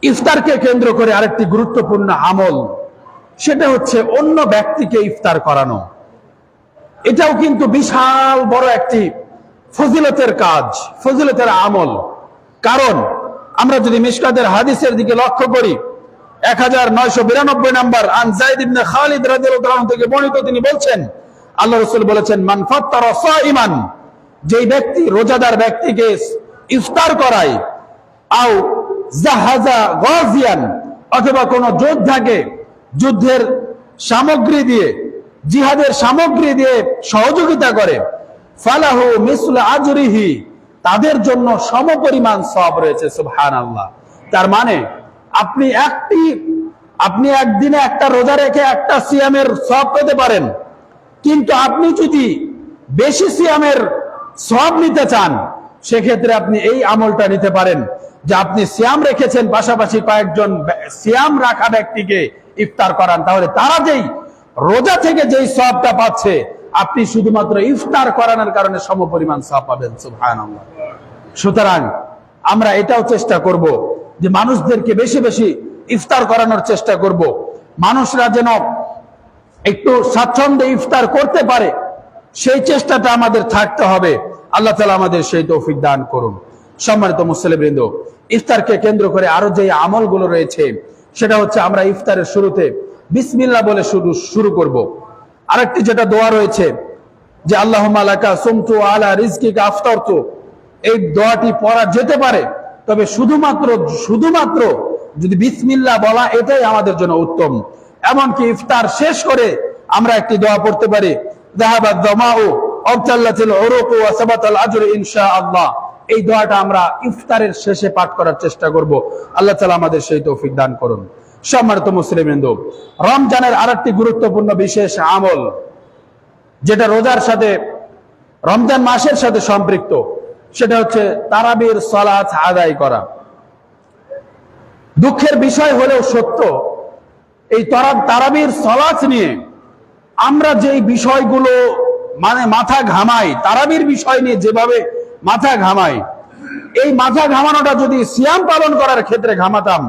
ইফতারকে কেন্দ্র করে আরেকটি গুরুত্বপূর্ণ আমল, সেটা হচ্ছে অন্য ব্যক্তিকে ইফতার করানো। এটাও কিন্তু বিশাল বড় একটি ফজিলতের কাজ, ফজিলতের আমল। কারণ আমরা যদি মিশকাতের হাদিসের দিকে লক্ষ্য করি, 1992 নাম্বার, আন যায়েদ ইবনে খালিদ রাদিয়াল্লাহু আনহু থেকে বর্ণিত, তিনি বলছেন আল্লাহ রাসূল বলেছেন, মান ফাত্তারা সাইমান, যেই ব্যক্তি রোজাদার ব্যক্তিকে ইফতার করায়, আও জাহাজা গাজিয়ান, অথবা কোন যোদ্ধাকে যুদ্ধের সামগ্রী দিয়ে, জিহাদের সামগ্রী দিয়ে সহযোগিতা করে, ফালাহু মিসলু আজরিহি, তাদের জন্য সমপরিমাণ সওয়াব রয়েছে। সুবহানাল্লাহ। তার মানে আপনি একদিনে একটা রোজা রেখে একটা সিয়ামের সওয়াব পেতে পারেন, কিন্তু আপনি যদি বেশি সিয়ামের সওয়াব নিতে চান সেক্ষেত্রে আপনি এই আমলটা নিতে পারেন যে আপনি সিয়াম রেখেছেন, পাশাপাশি কয়েকজন সিয়াম রাখা ব্যক্তিকে ইফতার করান, তাহলে তারা যেই রোজা থেকে যেই সওয়াবটা পাচ্ছে আপনি শুধুমাত্র ইফতার করানোর কারণে সমপরিমাণ সওয়াব পাবেন। সুবহানাল্লাহ। সুতরাং আমরা এটাও চেষ্টা করব যে মানুষদেরকে বেশি বেশি ইফতার করানোর চেষ্টা করব, মানুষরা যেন একটু স্বাচ্ছন্দ্যে ইফতার করতে পারে, সেই চেষ্টাটা আমাদের থাকতে হবে। আল্লাহ তাআলা আমাদের সেই তৌফিক দান করুন। সম্মানিত মুসলিমবৃন্দ, ইফতারকে কেন্দ্র করে আরো যে আমলগুলো রয়েছে সেটা হচ্ছে আমরা ইফতারের শুরুতে বিসমিল্লাহ বলে শুরু করব। আরেকটি যেটা দোয়া রয়েছে যে আল্লাহুম্মা লাকা সুমতু আলা রিজকিকা আফতারতু, এই দোয়াটি পড়া যেতে পারে, তবে শুধুমাত্র যদি বিসমিল্লাহ বলা এটাই আমাদের জন্য উত্তম। এমনকি ইফতার শেষ করে আমরা একটি দোয়া পড়তে পারি, যাহাবাদ যামাউ আবতাল্লাতিল উরুকু ওয়া সাবাতাল আজরু ইনশাআল্লাহ। এই দোয়াটা আমরা ইফতারের শেষে পাঠ করার চেষ্টা করব। আল্লাহ তাআলা আমাদের সেই তৌফিক দান করুন। সম্মানিত মুসলিমবৃন্দ, রমজানের আরেকটি গুরুত্বপূর্ণ বিশেষ আমল যেটা রোজার সাথে, রমজান মাসের সাথে সম্পৃক্ত, সেটা হচ্ছে তারাবির সালাত আদায় করা। দুঃখের বিষয় হলেও সত্য, এই তারাবির সালাত নিয়ে আমরা যেই বিষয়গুলো মাথা ঘামাই, তারাবির বিষয় নিয়ে যেভাবে মাথা ঘামাই, এই মাথা ঘামানোটা যদি সিয়াম পালন করার ক্ষেত্রে ঘামাতাম,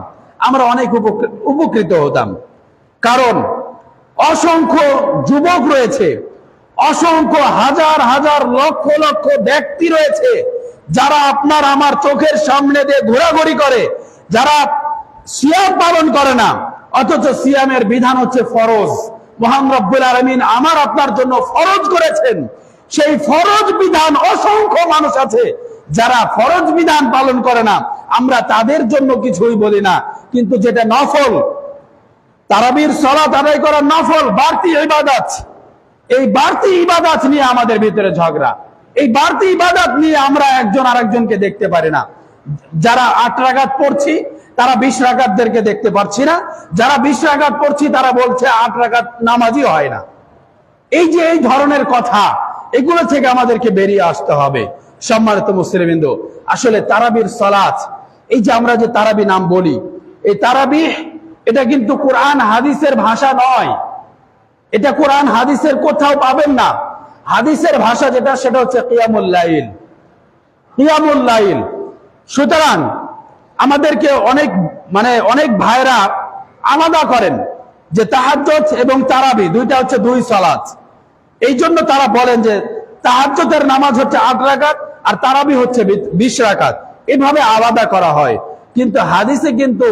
আমরা অনেক উপকৃত হতাম। কারণ অসংখ্য যুবক রয়েছে, অসংখ্য হাজার হাজার লক্ষ লক্ষ ব্যক্তি রয়েছে যারা আপনার আমার চোখের সামনে দিয়ে ঘোরাঘুরি করে, যারা সিয়াম পালন করে না, অথচ সিয়ামের বিধান হচ্ছে ফরজ। মহান রব্বুল আলামিন আমার আপনার জন্য ফরজ করেছেন। সেই ফরজ বিধান অসংখ্য মানুষ আছে যারা ফরজ বিধান পালন করে না, আমরা তাদের জন্য কিছুই বলি না। কিন্তু যেটা নফল, তারাবির সালাত আদায় করা নফল বাড়তি ইবাদত, এই বাড়তি ইবাদত নিয়ে আমাদের ভিতরে ঝগড়া। এই বাড়তি ইবাদত নিয়ে আমরা একজন আরেকজনকে দেখতে পারি না। যারা 8 রাকাত পড়ছি তারা 20 রাকাতদেরকে দেখতে পারছি না, যারা 20 রাকাত পড়ছি তারা বলছে 8 রাকাত নামাজই হয় না। এই যে এই ধরনের কথা, এগুলো থেকে আমাদেরকে বেরিয়ে আসতে হবে। সম্মানিত মুসলিমবৃন্দ, আসলে তারাবির সালাত, এই যে আমরা যে তারাবি নাম বলি, এই তারাবি এটা কিন্তু কোরআন হাদিসের ভাষা নয়। এটা কোরআন হাদিসের কোথাও পাবেন না। হাদিসের ভাষা যেটা, সেটা হচ্ছে কিয়ামুল লাইল, কিয়ামুল লাইল। সুতরাং আমাদেরকে অনেক ভাইরা আলাদা করেন যে তাহাজ্জুদ এবং তারাবি দুইটা হচ্ছে দুই সালাত। এই জন্য তারা বলেন যে তাহাজ্জুদের নামাজ হচ্ছে 8 রাকাত আর তারাবি হচ্ছে 20 রাকাত, এভাবে আলাদা করা হয়। কিন্তু হাদিসে কিন্তু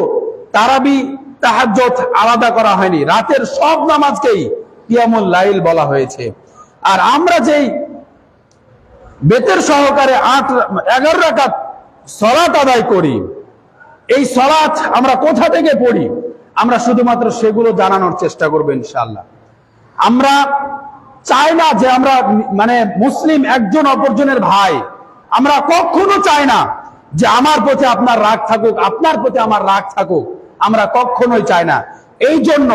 তারাবি তাহাজ্জুদ আলাদা করা হয়নি, রাতের সব নামাজকেই কিয়ামুল লাইল বলা হয়েছে। আর আমরা যেই বেতের সহকারে 11 রাকাত সালাত আদায় করি, এই সালাত আমরা কোথা থেকে পড়ি, আমরা শুধুমাত্র সেগুলো জানানোর চেষ্টা করব ইনশাআল্লাহ। আমরা চাই না যে আমরা মুসলিম একজন অপরজনের ভাই, আমরা কখনো চাই না যে আমার প্রতি আপনার রাগ থাকুক, আপনার প্রতি আমার রাগ থাকুক, আমরা কখনোই চাই না। এই জন্য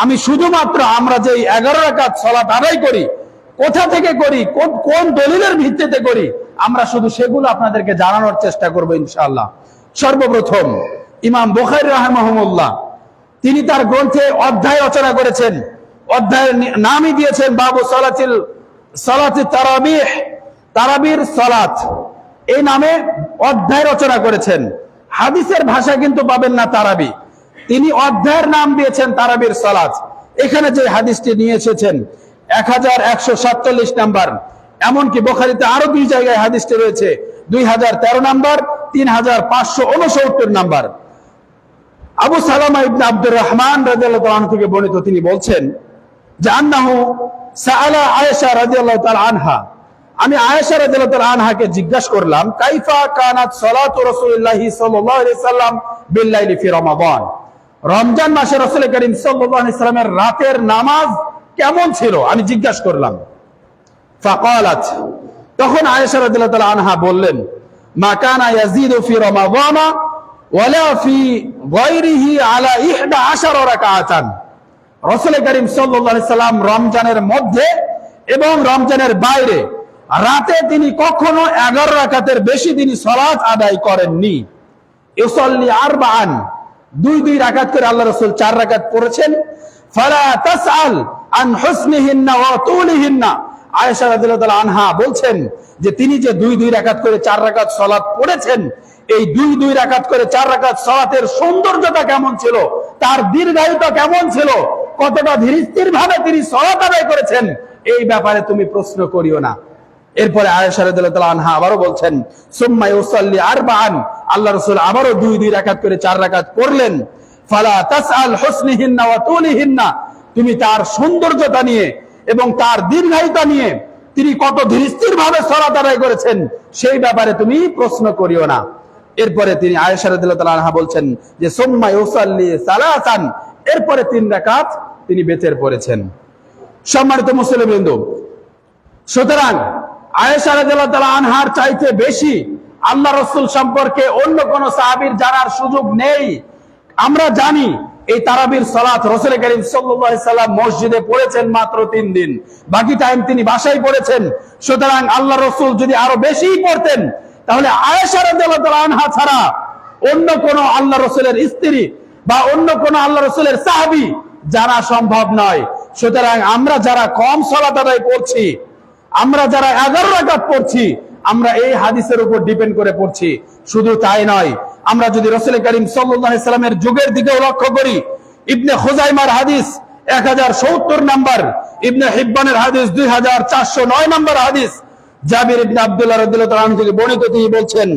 আমি শুধুমাত্র আমরা যে 11 রাকাত সালাত আদায় করি, কোথা থেকে করি, কোন দলিলের ভিত্তিতে করি, আমরা শুধু সেগুলো আপনাদেরকে জানানোর চেষ্টা করব ইনশাআল্লাহ। সর্বপ্রথম ইমাম বুখারী রাহিমাহুল্লাহ, তিনি তার গ্রন্থে অধ্যায় রচনা করেছেন, অধ্যায়ের নামই দিয়েছেন বাবু সালাতি তারাবিহ, তারাবির সালাত, এই নামে অধ্যায় রচনা করেছেন। হাদিসের ভাষা কিন্তু পাবেন না তারাবি, তিনি অধ্যায়ের নাম দিয়েছেন তারাবির সালাত। এখানে যে হাদিসটি নিয়ে এসেছেন 1147 নাম্বার, এমনকি বুখারীতে আরো 2 জায়গায় হাদিসটি রয়েছে 2013 নাম্বার, 3569 নাম্বার। আবু সালামা ইবনে আব্দুর রহমান রাদিয়াল্লাহু তাআলা থেকে বর্ণিত, তিনি বলছেন যে আন্নাহু সাআলা আয়েশা রাদিয়াল্লাহু তাআলা আনহা, আমি আয়েশা রাদিয়াল্লাহু তাআলা আনহাকে জিজ্ঞাসা করলাম, কাইফা কানাত সালাতু রাসূলিল্লাহি সাল্লাল্লাহু আলাইহি সাল্লাম বিল লাইলি ফি রমাদান, রমজান মাসে রাসূল করিম সাল্লাল্লাহু আলাইহি সাল্লামের রাতের নামাজ কেমন ছিল, আমি জিজ্ঞাসা করলাম। ফাকালাত, তখন আয়েশা রাদিয়াল্লাহু তাআলা আনহা বললেন, মা কানা ইয়াজিদু ফি রমাদান ওয়ালা ফি গায়রিহি আলা 11 রাকাতান, রাসূল করিম সাল্লাল্লাহু আলাইহি সাল্লাম রমজানের মধ্যে এবং রমজানের বাইরে রাতে তিনি কখনো 11 রাকাতের বেশি তিনি সালাত আদায় করেননি। ইউসাল্লি আরবাআন, 2 রাকাত করে আল্লাহ রাসূল 4 রাকাত পড়েছেন। ফালা তাসআল আন হুসনিহিন্না ওয়া তুলিহিন্না, আয়েশা রাদিয়াল্লাহু তাআলা আনহা বলছেন যে তিনি যে 2 রাকাত করে 4 রাকাত সালাত পড়েছেন, এই 2 রাকাত করে 4 রাকাত সালাতের সৌন্দর্যতা কেমন ছিল, তার দীর্ঘায়ুতা কেমন ছিল, কতটা ধীরস্থির ভাবে তিনি সালাত আদায় করেছেন, এই ব্যাপারে তুমি প্রশ্ন করিও না। এরপরে আয়েশা রাদিয়াল্লাহু তাআলা আনহা আবারো বলছেন, সুম্মা ইউসাল্লি আরবাআন, আল্লাহ রাসূল আবারো 2 রাকাত করে 4 রাকাত পড়লেন। ফালা তাসআল হুসনিহিন্না ওয়া তুলিহিন্না, তুমি তার সৌন্দর্যতা নিয়ে এবং তার দীর্ঘায়ুতা নিয়ে তিনি কত ধীরস্থির ভাবে সালাত আদায় করেছেন, সেই ব্যাপারে তুমি প্রশ্ন করিও না। এরপরে তিনি আয়েশা রাদিয়াল্লাহু তাআলা আনহা বলছেন যে সুম্মা ইউসাল্লি সালাসান, এরপরে 3 রাকাত তিনি বেতের পড়েছেন। সম্মানিত মুসলিমবৃন্দ, সুতরাং আয়েশা রাদিয়াল্লাহু তাআলা আনহার চাইতে বেশি আল্লাহ রাসূল সম্পর্কে অন্য কোন সাহাবীর জানার সুযোগ নেই। আমরা জানি এই তারাবির সালাত রাসূল করিম সাল্লাল্লাহু আলাইহি সাল্লাম মসজিদে পড়েছেন মাত্র 3 দিন, বাকি টাইম তিনি বাসায় পড়েছেন। সুতরাং আল্লাহ রাসূল যদি আরো বেশি পড়তেন তাহলে আয়েশা রাদিয়াল্লাহু তাআলা আনহা ছাড়া অন্য কোন আল্লাহ রাসূলের স্ত্রী বা অন্য কোন আল্লাহ রাসূলের সাহাবী জানা সম্ভব নয়। সুতরাং আমরা যারা কম সালাত আদায় করছি, আমরা যারা 11 রাকাত পড়ছি, আমরা এই হাদিসের উপর ডিপেন্ড করে পড়ছি। শুধু তাই নয়, আমরা যদি রাসূল করিম সাল্লাল্লাহু আলাইহি সাল্লামের যুগের দিকেও লক্ষ্য করি, ইবনে খুজাইমার হাদিস 1070 নম্বর, ইবনে হিব্বানের হাদিস 2409 নম্বর হাদিস, জাবির ইবনে আব্দুল্লাহ রাদিয়াল্লাহু তাআলা আনহু থেকে বর্ণিত, তিনি বলছেন,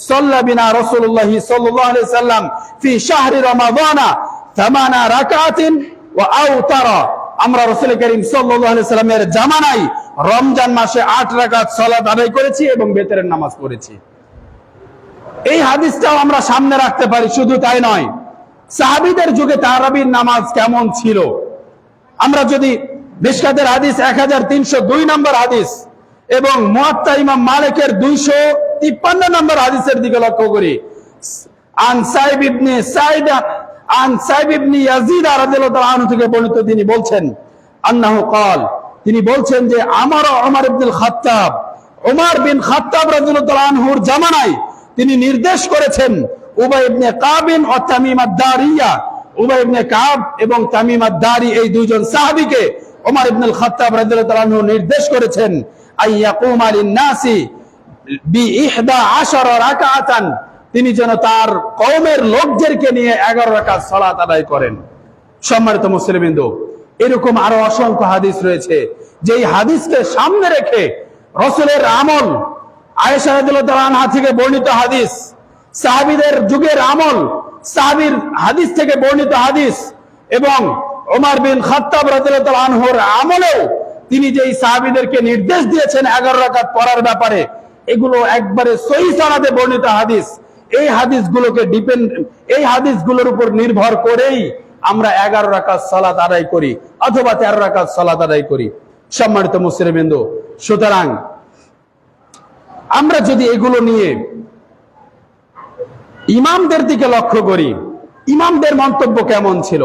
সাল্লা বিনা রাসূলুল্লাহ সাল্লাল্লাহু আলাইহি সাল্লাম ফি শাহরি রমাদানা 8 রাকাতিন ওয়া আওতারা। আমরা রাসূল করিম সাল্লাল্লাহু আলাইহি সাল্লামের জামানায় রমজান মাসে 8 রাকাত সালাত আদায় করেছি এবং বেতরের নামাজ পড়েছি। এই হাদিসটাও আমরা সামনে রাখতে পারি। শুধু তাই নয়, সাহাবীদের যুগে তারাবির নামাজ কেমন ছিল, আমরা যদি মিশকাতের হাদিস 1302 নম্বর হাদিস এবং মুয়াত্তা ইমাম মালিকের 253 নম্বর হাদিসের দিকে লক্ষ্য করি, আন সাইব ইবনে ইয়াজিদ রাদিয়াল্লাহু তাআলা আনহু থেকে বর্ণিত, তিনি বলছেন, আন্নাহু ক্বাল, তিনি বলছেন যে আমার ওমর ইবনে খাত্তাব, ওমর বিন খাত্তাব রাদিয়াল্লাহু তাআলা আনহুর জামানায় তিনি নির্দেশ করেছেন উবাই ইবনে কাব ও তামিম আদ-দারিয়া, উবাই ইবনে কাব এবং তামিম আদ-দারি এই দুইজন সাহাবীকে ওমর ইবনে খাত্তাব রাদিয়াল্লাহু তাআলা আনহু নির্দেশ করেছেন আইয়াকুমা লিন-নাসি বি-11 রাকাতান, তিনি যেন তার কওমের লোকদেরকে নিয়ে 11 রাকাত সালাত আদায় করেন। সম্মানিত মুসলিমবৃন্দ, এরকম আরো অসংখ্য হাদিস রয়েছে, যেই হাদিসকে সামনে রেখে রাসূলের আমল, আয়েশা রাদিয়াল্লাহু তাআলা আনহা থেকে বর্ণিত হাদিস, সাহাবীদের যুগের আমল, সাহাবীর হাদিস থেকে বর্ণিত হাদিস এবং ওমর বিন খাত্তাব রাদিয়াল্লাহু তাআলা আনহুর আমলেও তিনি যেই সাহাবীদেরকে নির্দেশ দিয়েছেন 11 রাকাত পড়ার ব্যাপারে, এগুলো একবারে সহিহ সনদে বর্ণিত হাদিস। এই হাদিসগুলোর উপর নির্ভর করেই আমরা 11 রাকাত সালাত আদায় করি অথবা 13 রাকাত সালাত আদায় করি। সম্মানিত মুসলিমবৃন্দ, সুতরাং আমরা যদি এগুলো নিয়ে ইমামদের দিকে লক্ষ্য করি, ইমামদের মন্তব্য কেমন ছিল,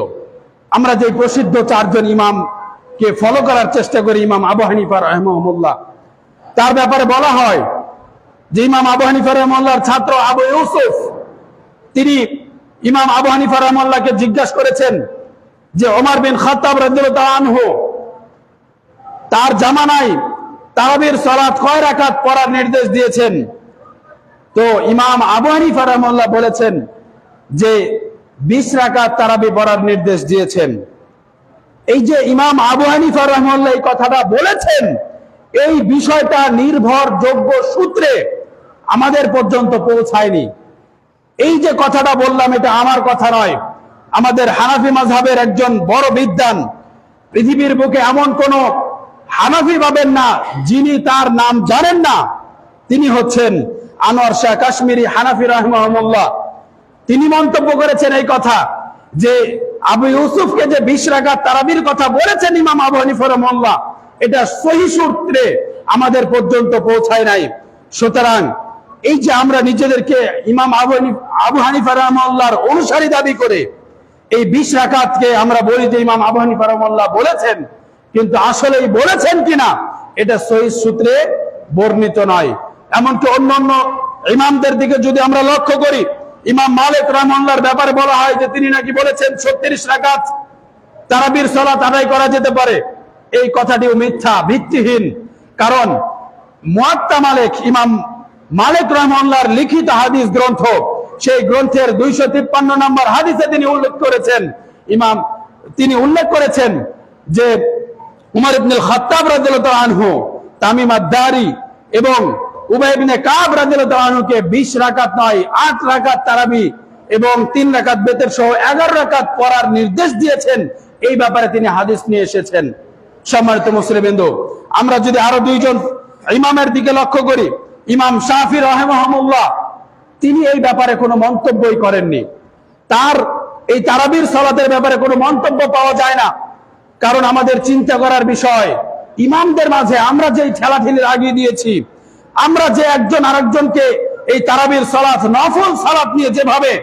আমরা যে প্রসিদ্ধ 4 জন ইমামকে ফলো করার চেষ্টা করি, ইমাম আবু হানিফা রাহিমাহুল্লাহ, তার ব্যাপারে বলা হয় যে ইমাম আবু হানিফা রাহিমাহুল্লাহর ছাত্র আবু ইউসুফ, তিনি ইমাম আবু হানিফা রাহিমাহুল্লাহকে জিজ্ঞাসা করেছেন যে ওমর বিন খাত্তাব রাদিয়াল্লাহু তাআলা আনহু তার জামানায় তারাবির সালাত কয় রাকাত পড়ার নির্দেশ দিয়েছেন? তো ইমাম আবু হানিফা রাহিমাহুল্লাহ বলেছেন যে 20 রাকাত তারাবি পড়ার নির্দেশ দিয়েছেন। এই যে ইমাম আবু হানিফা রাহিমাহুল্লাহ এই কথাটা বলেছেন, এই বিষয়টা নির্ভরযোগ্য সূত্রে আমাদের পর্যন্ত পৌঁছায়নি। এই যে কথাটা বললাম, এটা আমার কথা নয়, আমাদের হানাফি মাযহাবের একজন বড় বিদ্বান, পৃথিবীর বুকে এমন কোন হানাফি পাবেন না যিনি তার নাম জানেন না, তিনি হচ্ছেন আনোয়ার শাহ কাশ্মীরি হানাফি রাহিমাহুল্লাহ। তিনি মন্তব্য করেছেন এই কথা যে আবু ইউসুফকে যে 20 রাকাত তারাবির কথা বলেছেন ইমাম আবু হানিফা রাহিমাহুল্লাহ, এটা সহিহ সূত্রে আমাদের পর্যন্ত পৌঁছায় নাই। সুতরাং এই যে আমরা নিজেদেরকে ইমাম আবু হানিফা রাহিমাহুল্লাহর অনুসারী দাবি করে এই 20 রাকাতকে আমরা বলি যে ইমাম আবু হানিফা রাহিমাহুল্লাহ বলেছেন, কিন্তু আসলেই বলেছেন কিনা এটা সহিহ সূত্রে বর্ণিত নয়। এমনকি অন্যান্য ইমামদের দিকে যদি আমরা লক্ষ্য করি, ইমাম মালিক রাহিমাহুল্লাহর ব্যাপারে বলা হয় যে তিনি নাকি বলেছেন 36 রাকাত তারাবির সালাত আদায় করা যেতে পারে। এই কথাটিও মিথ্যা, ভিত্তিহীন। কারণ মুয়াত্তা মালিক, ইমাম মালিক রাহিমাহুল্লাহর লিখিত হাদিস গ্রন্থ, সেই গ্রন্থের 253 নম্বর হাদিসে তিনি উল্লেখ করেছেন যে উমর ইবনে খাত্তাব রাদিয়াল্লাহু তাআলা আনহু, তামিম আদ-দারি এবং উবাই ইবনে কাব রাদিয়াল্লাহু তাআলা আনহুকে 20 রাকাত নয় 8 রাকাত তারাবি এবং 3 রাকাত বেতের সহ 11 রাকাত পড়ার নির্দেশ দিয়েছেন। এই ব্যাপারে তিনি হাদিস নিয়ে এসেছেন। সম্মানিত মুসলিমবৃন্দ, আমরা যদি আরো 2 জন ইমামের দিকে লক্ষ্য করি, ইমাম শাফি রাহিমাহুল্লাহ, তিনি এই ব্যাপারে কোনো মন্তব্যই করেননি। তার এই তারাবির সালাতের ব্যাপারে কোনো মন্তব্য পাওয়া যায় না। কারণ আমাদের চিন্তা করার বিষয়, ইমামদের মাঝে আমরা যেই ঠেলাঠেলি লাগিয়ে দিয়েছি, আমরা যে একজন আরেকজনকে এই তারাবির সালাত, নফল সালাত নিয়ে যেভাবে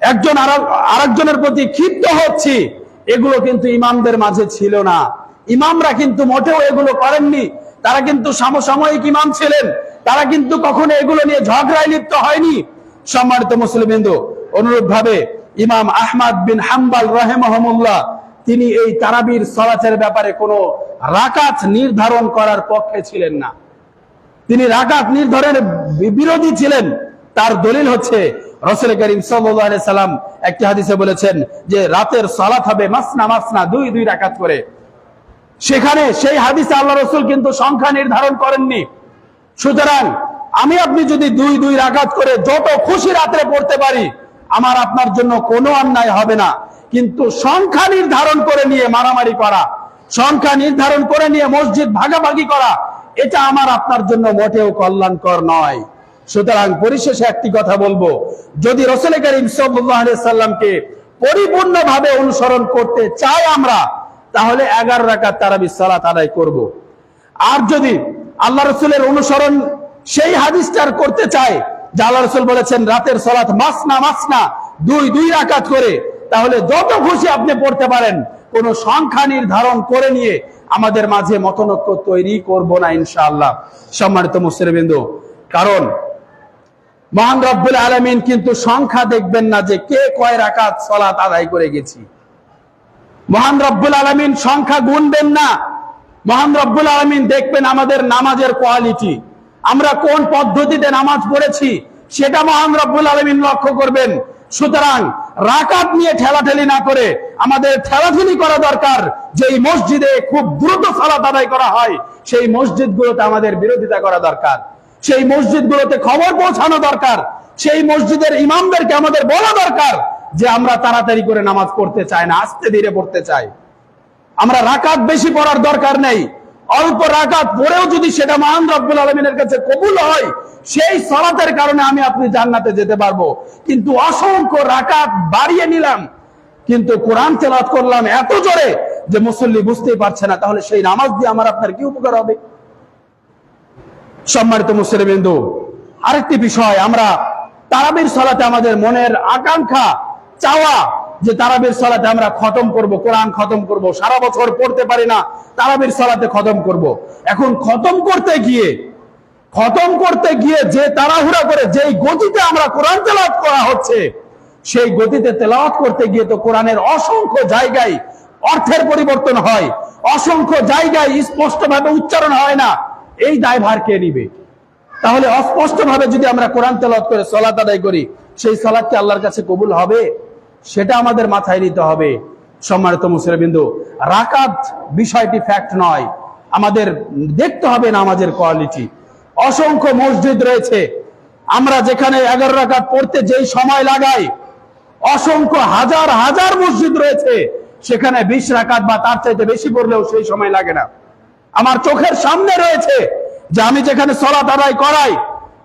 একজন আরেকজনের প্রতি ক্ষিপ্ত হচ্ছি, এগুলো কিন্তু ইমামদের মাঝে ছিল না। ইমামরা কিন্তু মোটেও এগুলো করেননি। তারা কিন্তু সমসাময়িক ইমাম ছিলেন, তারা কিন্তু কখনো এগুলো নিয়ে ঝগড়ায় লিপ্ত হয়নি। সম্মানিত মুসলিমবৃন্দ, অনুরূপ ভাবে ইমাম আহমদ বিন হাম্বল রাহিমাহুল্লাহ, তিনি এই তারাবির সালাতের ব্যাপারে কোনো রাকাত নির্ধারণ করার পক্ষে ছিলেন না। তিনি রাকাত নির্ধারণের বিরোধী ছিলেন। তার দলিল হচ্ছে রাসূল করিম সাল্লাল্লাহু আলাইহি সাল্লাম একটি হাদিসে বলেছেন যে রাতের সালাত হবে মাসনা মাসনা, দুই দুই রাকাত করে। সেখানে সেই হাদিসে আল্লাহ রাসূল কিন্তু সংখ্যা নির্ধারণ করেননি। সুতরাং আমি আপনি যদি দুই দুই রাকাত করে যত খুশি রাতে পড়তে পারি, আমার আপনার জন্য কোনো অন্যায় হবে না। কিন্তু সংখ্যা নির্ধারণ করে নিয়ে মারামারি করা, সংখ্যা নির্ধারণ করে নিয়ে মসজিদ ভাগাভাগি করা, এটা আমার আপনার জন্য মোটেও কল্যাণকর নয়। সুতরাং পরিশেষে একটি কথা বলবো, যদি রাসূল করিম সাল্লাল্লাহু আলাইহি সাল্লামকে পরিপূর্ণভাবে অনুসরণ করতে চাই আমরা, তাহলে 11 রাকাত তারাবির সালাত আদায় করব। আর যদি আল্লাহ রাসূলের অনুসরণ সেই হাদিসটার করতে চাই যে আল্লাহ রাসূল বলেছেন রাতের সালাত মাসনা মাসনা, দুই দুই রাকাত করে, তাহলে যত খুশি আপনি পড়তে পারেন। কোন সংখ্যা নির্ধারণ করে নিয়ে আমাদের মাঝে মতনৈক্য তৈরি করব না ইনশাআল্লাহ। সম্মানিত মুসলিমবৃন্দ, কারণ মহান রব্বুল আলামিন কিন্তু সংখ্যা দেখবেন না যে কে কয় রাকাত সালাত আদায় করে গেছি। মহান রব্বুল আলামিন সংখ্যা গুনবেন না। মহান রব্বুল আলামিন দেখবেন আমাদের নামাজের কোয়ালিটি, আমরা কোন পদ্ধতিতে নামাজ পড়েছি, সেটা মহান রব্বুল আলামিন লক্ষ্য করবেন। সুতরাং রাকাত নিয়ে ঠেলাঠেলি না করে আমাদের ঠেলাঠেলি করা দরকার। যেই মসজিদে খুব দ্রুত সালাত আদায় করা হয়, সেই মসজিদগুলোতে আমাদের বিরোধিতা করা দরকার। সেই মসজিদগুলোতে খবর পৌঁছানো দরকার। সেই মসজিদের ইমামদেরকে আমাদের বলা দরকার যে আমরা তাড়াতাড়ি করে নামাজ পড়তে চাই না, আস্তে ধীরে পড়তে চাই। আমরা রাকাত বেশি পড়ার দরকার নেই। অল্প রাকাত পড়েও যদি সেটা মহান রব্বুল আলামিনের কাছে কবুল হয়, সেই সালাতের কারণে আমি আপনি জান্নাতে যেতে পারবো। কিন্তু অসংখ্য রাকাত বাড়িয়ে নিলাম, কিন্তু কোরআন তেলাওয়াত করলাম এত জোরে যে মুসল্লি বুঝতেই পারছে না, তাহলে সেই নামাজ দিয়ে আমার আপনার কি উপকার হবে? সম্মানিত মুসলিমবৃন্দ, আরেকটি বিষয়, আমরা তারাবির সালাতে আমাদের মনের আকাঙ্ক্ষা, চাওয়া যে তারাবির সালাতে আমরা খতম করব, কোরআন খতম করব। সারা বছর পড়তে পারি না, তারাবির সালাতে খতম করব। এখন খতম করতে গিয়ে যে তাড়াহুড়া করে যেই গতিতে আমরা কোরআন তেলাওয়াত করা হচ্ছে, সেই গতিতে তেলাওয়াত করতে গিয়ে তো কোরআনের অসংখ্য জায়গায় অর্থের পরিবর্তন হয়, অসংখ্য জায়গায় স্পষ্টভাবে উচ্চারণ হয় না। এই দায়ভার কে নিবে? তাহলে অস্পষ্টভাবে যদি আমরা কোরআন তেলাওয়াত করে সালাত আদায় করি, সেই সালাত কি আল্লাহর কাছে কবুল হবে? সেটা আমাদের মাথায় নিতে হবে। সম্মানিত মুসলিমবৃন্দ, রাকাত বিষয়টি ফ্যাক্ট নয়, আমাদের দেখতে হবে নামাজের কোয়ালিটি। অসংখ্য মসজিদ রয়েছে, আমরা যেখানে 11 রাকাত পড়তে যেই সময় লাগাই, অসংখ্য হাজার হাজার মসজিদ রয়েছে, সেখানে 20 রাকাত বা তার চাইতে বেশি পড়লেও সেই সময় লাগে না। আমার চোখের সামনে রয়েছে যে আমি যেখানে সালাত আদায় করাই,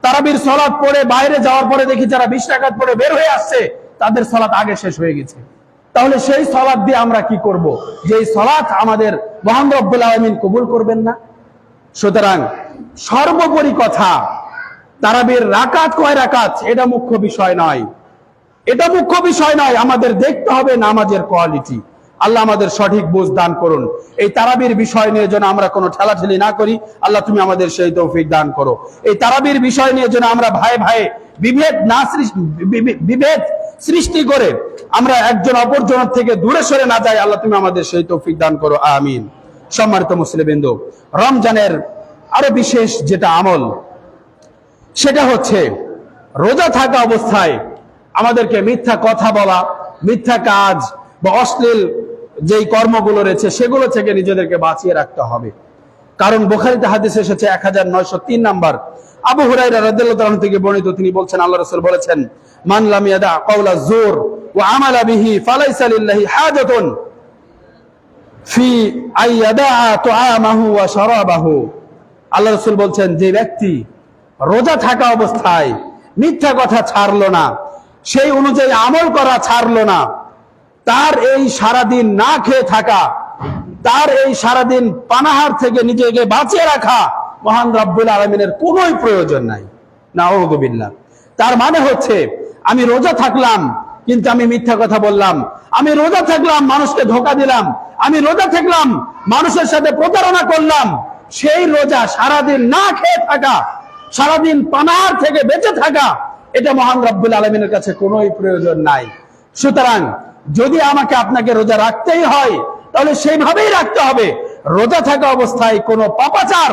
তারাবির সালাত পড়ে বাইরে যাওয়ার পরে দেখি যারা 20 রাকাত পড়ে বের হয়ে আসছে, তাদের সালাত আগে শেষ হয়ে গেছে। তাহলে সেই সালাত দিয়ে আমরা কি করব? যেই সালাত আমাদের মহান রব্বুল আলামিন কবুল করবেন না। সুতরাং সর্বোপরি কথা, তারাবির রাকাত কয় রাকাত এটা মুখ্য বিষয় নয়, এটা মুখ্য বিষয় নয়। আমাদের দেখতে হবে নামাজের কোয়ালিটি। আল্লাহ আমাদের সঠিক বুঝ দান করুন। এই তারাবির বিষয় নিয়ে যেন আমরা কোনো ঠেলাঠেলি না করি, আল্লাহ তুমি আমাদের সেই তৌফিক দান করো। এই তারাবির বিষয় নিয়ে যেন আমরা ভাই বিভেদ সৃষ্টি করে আমরা একজন অপরজনের থেকে দূরে সরে না যাই, আল্লাহ তুমি আমাদের সেই তৌফিক দান করো, আমিন। সম্মানিত মুসলিমবৃন্দ, রমজানের আরো বিশেষ যেটা আমল, সেটা হচ্ছে রোজা থাকা অবস্থায় আমাদেরকে মিথ্যা কথা বলা, মিথ্যা কাজ বা অশ্লীল যেই কর্মগুলো রয়েছে সেগুলো থেকে নিজেদেরকে বাঁচিয়ে রাখতে হবে। কারণ বুখারীতে হাদিস এসেছে 1903 নাম্বার, আবু হুরায়রা রাদিয়াল্লাহু তাআলা থেকে বর্ণিত, তিনি বলছেন আল্লাহ রাসূল বলেছেন, মান লাম ইয়াদা কাওলা যুর ওয়া আমালা বিহি ফালাইসা লিল্লাহি হাজাতুন ফি আইয়াদা তুআমাহু ওয়া শারাবাহু। আল্লাহ রাসূল বলছেন, যে ব্যক্তি রোজা থাকা অবস্থায় মিথ্যা কথা ছাড়লো না, সেই অনুযায়ী আমল করা ছাড়লো না, তার এই সারাদিন না খেয়ে থাকা, তার এই সারাদিন পানাহার থেকে নিজেকে বাঁচিয়ে রাখা মহান রব্বুল আলামিনের কোনো প্রয়োজন নাই। নাউযুবিল্লাহ। তার মানে হচ্ছে আমি রোজা থাকলাম কিন্তু আমি মিথ্যা কথা বললাম, আমি রোজা থাকলাম মানুষকে ধোঁকা দিলাম, আমি রোজা থাকলাম মানুষের সাথে প্রতারণা করলাম, সেই রোজা সারাদিন না খেয়ে থাকা, সারাদিন পানাহার থেকে বেঁচে থাকা, এটা মহান রব্বুল আলামিনের কাছে কোনো প্রয়োজন নাই। সুতরাং যদি আমাকে আপনাকে রোজা রাখতেই হয় তাহলে সেইভাবেই রাখতে হবে, রোজা থাকা অবস্থায় কোনো পাপাচার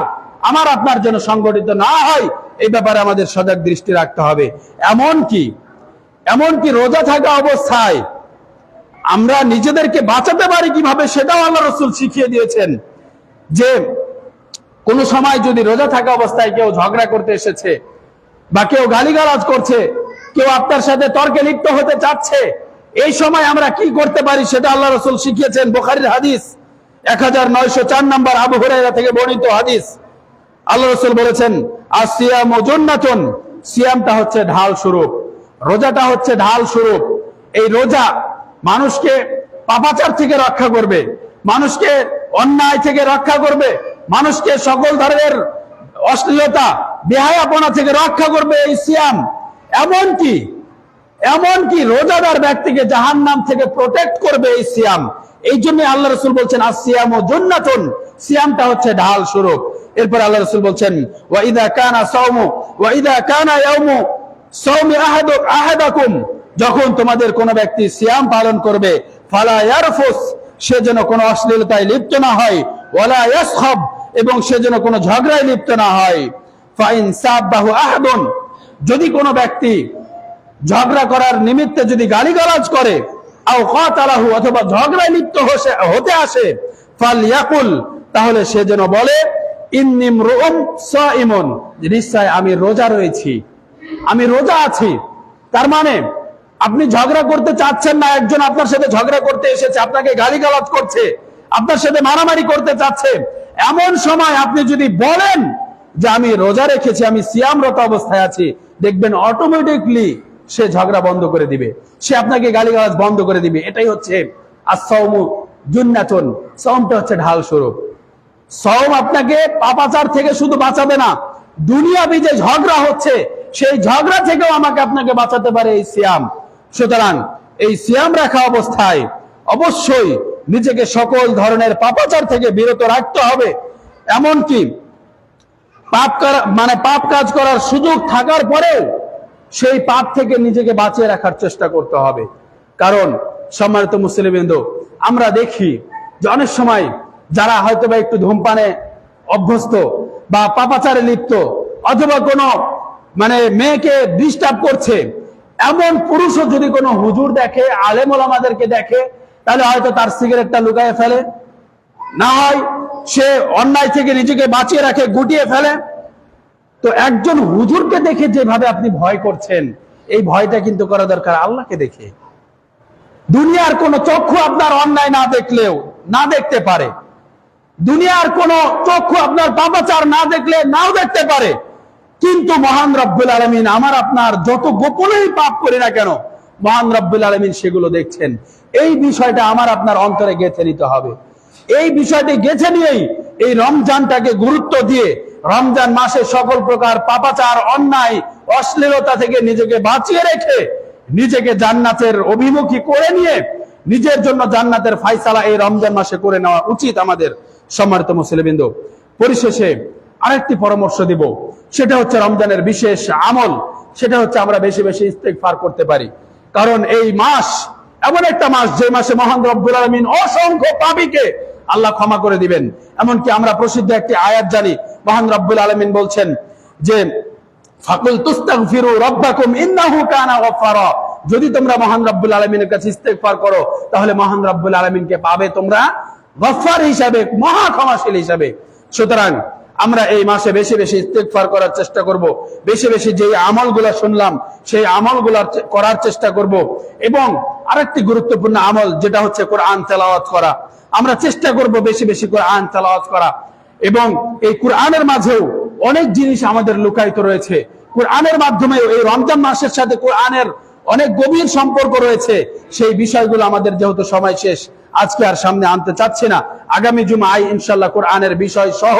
আমার আপনার জন্য সংগঠিত না হয় এই ব্যাপারে আমাদের সজাগ দৃষ্টি রাখতে হবে। এমনকি রোজা থাকা অবস্থায় আমরা নিজেদেরকে বাঁচাতে পারি কিভাবে সেটাও আল্লাহ রাসূল শিখিয়ে দিয়েছেন। যে কোন সময় যদি রোজা থাকা অবস্থায় কেউ ঝগড়া করতে এসেছে বা কেউ গালিগালাজ করছে, কেউ আপনার সাথে তর্কে লিপ্ত হতে চাচ্ছে, এই সময় আমরা কি করতে পারি সেটা আল্লাহ রাসূল শিখিয়েছেন। বুখারীর হাদিস 1904 নম্বর, আবু হুরায়রা থেকে বর্ণিত হাদিস। আল্লাহ রাসূল বলেছেন, আসিয়ামু জান্নাতুন, সিয়ামটা হচ্ছে ঢাল স্বরূপ, রোজাটা হচ্ছে ঢাল স্বরূপ। এই রোজা মানুষকে পাপাচার থেকে রক্ষা করবে, মানুষকে অন্যায় থেকে রক্ষা করবে, মানুষকে সকল ধরনের অশ্লীলতা বেহায়াপনা থেকে রক্ষা করবে এই সিয়াম। এমনকি রোজাদার ব্যক্তিকে জাহান্নাম থেকে প্রোটেক্ট করবে এই সিয়াম। এই জন্য আল্লাহ রাসূল বলছেন আসিয়ামু জান্নাতুন, সিয়ামটা হচ্ছে ঢাল স্বরূপ। এরপর আল্লাহ রাসূল বলছেন ওয়া ইযা কানা ইয়াউমু সাওমি আহাদাকুম, যখন তোমাদের কোন ব্যক্তি সিয়াম পালন করবে, ফালা ইয়ারফুস, সে যেন কোনো অশ্লীলতায় লিপ্ত না হয়, ওয়ালা ইয়াসখাব, এবং সে যেন কোনো ঝগড়ায় লিপ্ত না হয়। ফাইন সাবাহু আহাদুন, যদি কোনো ব্যক্তি ঝগড়া করার নিমিত্তে যদি গালিগালাজ করে, আও কাতালাহু, অথবা ঝগড়ায় লিপ্ত হতে আসে, ফালইয়াকুল, তাহলে সে যেন বলে ইন্নী ইমরুউন সাইমুন, নিশ্চয় আমি রোজা রয়েছি, আমি রোজা আছি। তার মানে আপনি ঝগড়া করতে চাচ্ছেন না, একজন আপনার সাথে ঝগড়া করতে এসেছে, আপনাকে গালিগালাজ করছে, আপনার সাথে মারামারি করতে চাচ্ছে, এমন সময় আপনি যদি বলেন যে আমি রোজা রেখেছি, আমি সিয়ামরত অবস্থায় আছি, দেখবেন অটোমেটিকলি সে ঝগড়া বন্ধ করে দিবে, সে আপনাকে গালিগালাজ বন্ধ করে দিবে। এটাই হচ্ছে আস-সাওমু জুন্নাতুন, সাওমটা হচ্ছে ঢাল স্বরূপ। সাওম আপনাকে পাপাচার থেকে শুধু বাঁচাবে না, দুনিয়াবি যে ঝগড়া হচ্ছে সেই ঝগড়া থেকেও আমাকে আপনাকে বাঁচাতে পারে এই সিয়াম। সুতরাং এই সিয়াম রাখা অবস্থায় অবশ্যই নিজেকে সকল ধরনের পাপাচার থেকে বিরত রাখতে হবে। এমনকি পাপ কাজ করার সুযোগ থাকার পরেও সেই পাপ থেকে নিজেকে বাঁচিয়ে রাখার চেষ্টা করতে হবে। কারণ সম্মানিত মুসলিমবৃন্দ, আমরা দেখি যে অনেক সময় যারা হয়তো বা একটু ধূমপানে অভ্যস্ত বা পাপাচারে লিপ্ত, অথবা কোনো মেয়েকে ডিস্টার্ব করছে, এমন পুরুষও যদি কোনো হুজুর দেখে, আলেম ওলামাদেরকে দেখে, তাহলে হয়তো তার সিগারেটটা লুকায়ে ফেলে, না হয় সে অন্যায় থেকে নিজেকে বাঁচিয়ে রাখে, গুটিয়ে ফেলে। তো একজন হুজুরকে দেখে যেভাবে আপনি ভয় করছেন, এই ভয়টা কিন্তু করা দরকার আল্লাহকে দেখে। দুনিয়ার কোন চক্ষু আপনার অন্যায় না দেখতে পারে, দুনিয়ার কোন চক্ষু আপনার পাপাচার না দেখলে নাও দেখতে পারে, কিন্তু মহান রব্বুল আলামিন আমার আপনার যত গোপনেই পাপ করি না কেন, মহান রব্বুল আলামিন সেগুলো দেখছেন। এই বিষয়টা আমার আপনার অন্তরে গেঁথে নিতে হবে। এই বিষয়টি গেঁথে নিয়েই এই রমজানটাকে গুরুত্ব দিয়ে, রমজান মাসে সকল প্রকার পাপাচার, অন্যায়, অশ্লীলতা থেকে নিজেকে বাঁচিয়ে রেখে, নিজেকে জান্নাতের অভিমুখী করে নিয়ে নিজের জন্য জান্নাতের ফায়সালা এই রমজান মাসে করে নেওয়া উচিত আমাদের। সম্মানিত মুসলিমবৃন্দ, পরিশেষে আরেকটি পরামর্শ দিব, সেটা হচ্ছে রমজানের বিশেষ আমল, সেটা হচ্ছে আমরা বেশি বেশি ইস্তেগফার করতে পারি। কারণ এই মাস এমন একটা মাস যে মাসে মহান রব্বুল আলামিন অসংখ্য পাপীকে আল্লাহ ক্ষমা করে দিবেন। এমনকি আমরা প্রসিদ্ধ একটি আয়াত জানি, মহান রব্বুল আলামিন বলছেন যে ফাকুল তুস্তাগফিরু রাব্বাকুম ইন্নাহু কানা গফফারা, যদি তোমরা মহান রব্বুল আলামিনের কাছে ইস্তেগফার করো তাহলে মহান রব্বুল আলামিনকে পাবে তোমরা গফফার হিসাবে, মহা ক্ষমাশীল হিসাবে। সুতরাং আমরা এই মাসে বেশি বেশি ইস্তেগফার করার চেষ্টা করব, বেশি বেশি যে আমলগুলো শুনলাম সেই আমলগুলো করার চেষ্টা করব। এবং আরেকটি গুরুত্বপূর্ণ আমল যেটা হচ্ছে কোরআন তেলাওয়াত করা, আমরা চেষ্টা করব বেশি বেশি কোরআন তেলাওয়াত করা। এবং এই কোরআনের মাঝেও অনেক জিনিস আমাদের লুকায়িত রয়েছে, কোরআনের মাধ্যমে এই রমজান মাসের সাথে কোরআনের অনেক গভীর সম্পর্ক রয়েছে। সেই বিষয়গুলো আমাদের যেহেতু সময় শেষ, আজকে আর সামনে আনতে চাচ্ছি না। আগামী জুমায় ইনশাআল্লাহ কোরআনের বিষয় সহ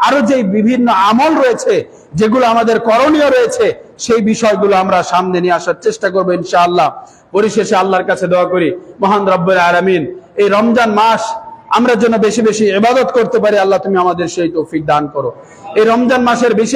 আরো যে বিভিন্ন আমল রয়েছে, যেগুলো আমাদের করণীয় রয়েছে, সেই বিষয়গুলো আমরা সামনে নিয়ে আসার চেষ্টা করবো ইনশাআল্লাহ। পরিশেষে আল্লাহর কাছে দোয়া করি, মহান রব্বুল আলামিন এই রমজান মাস আমরা যেন বেশি বেশি ইবাদত করতে পারি। আল্লাহ তুমি আমাদের সেই তৌফিক দান করো। এই রমজান মাসের বেশি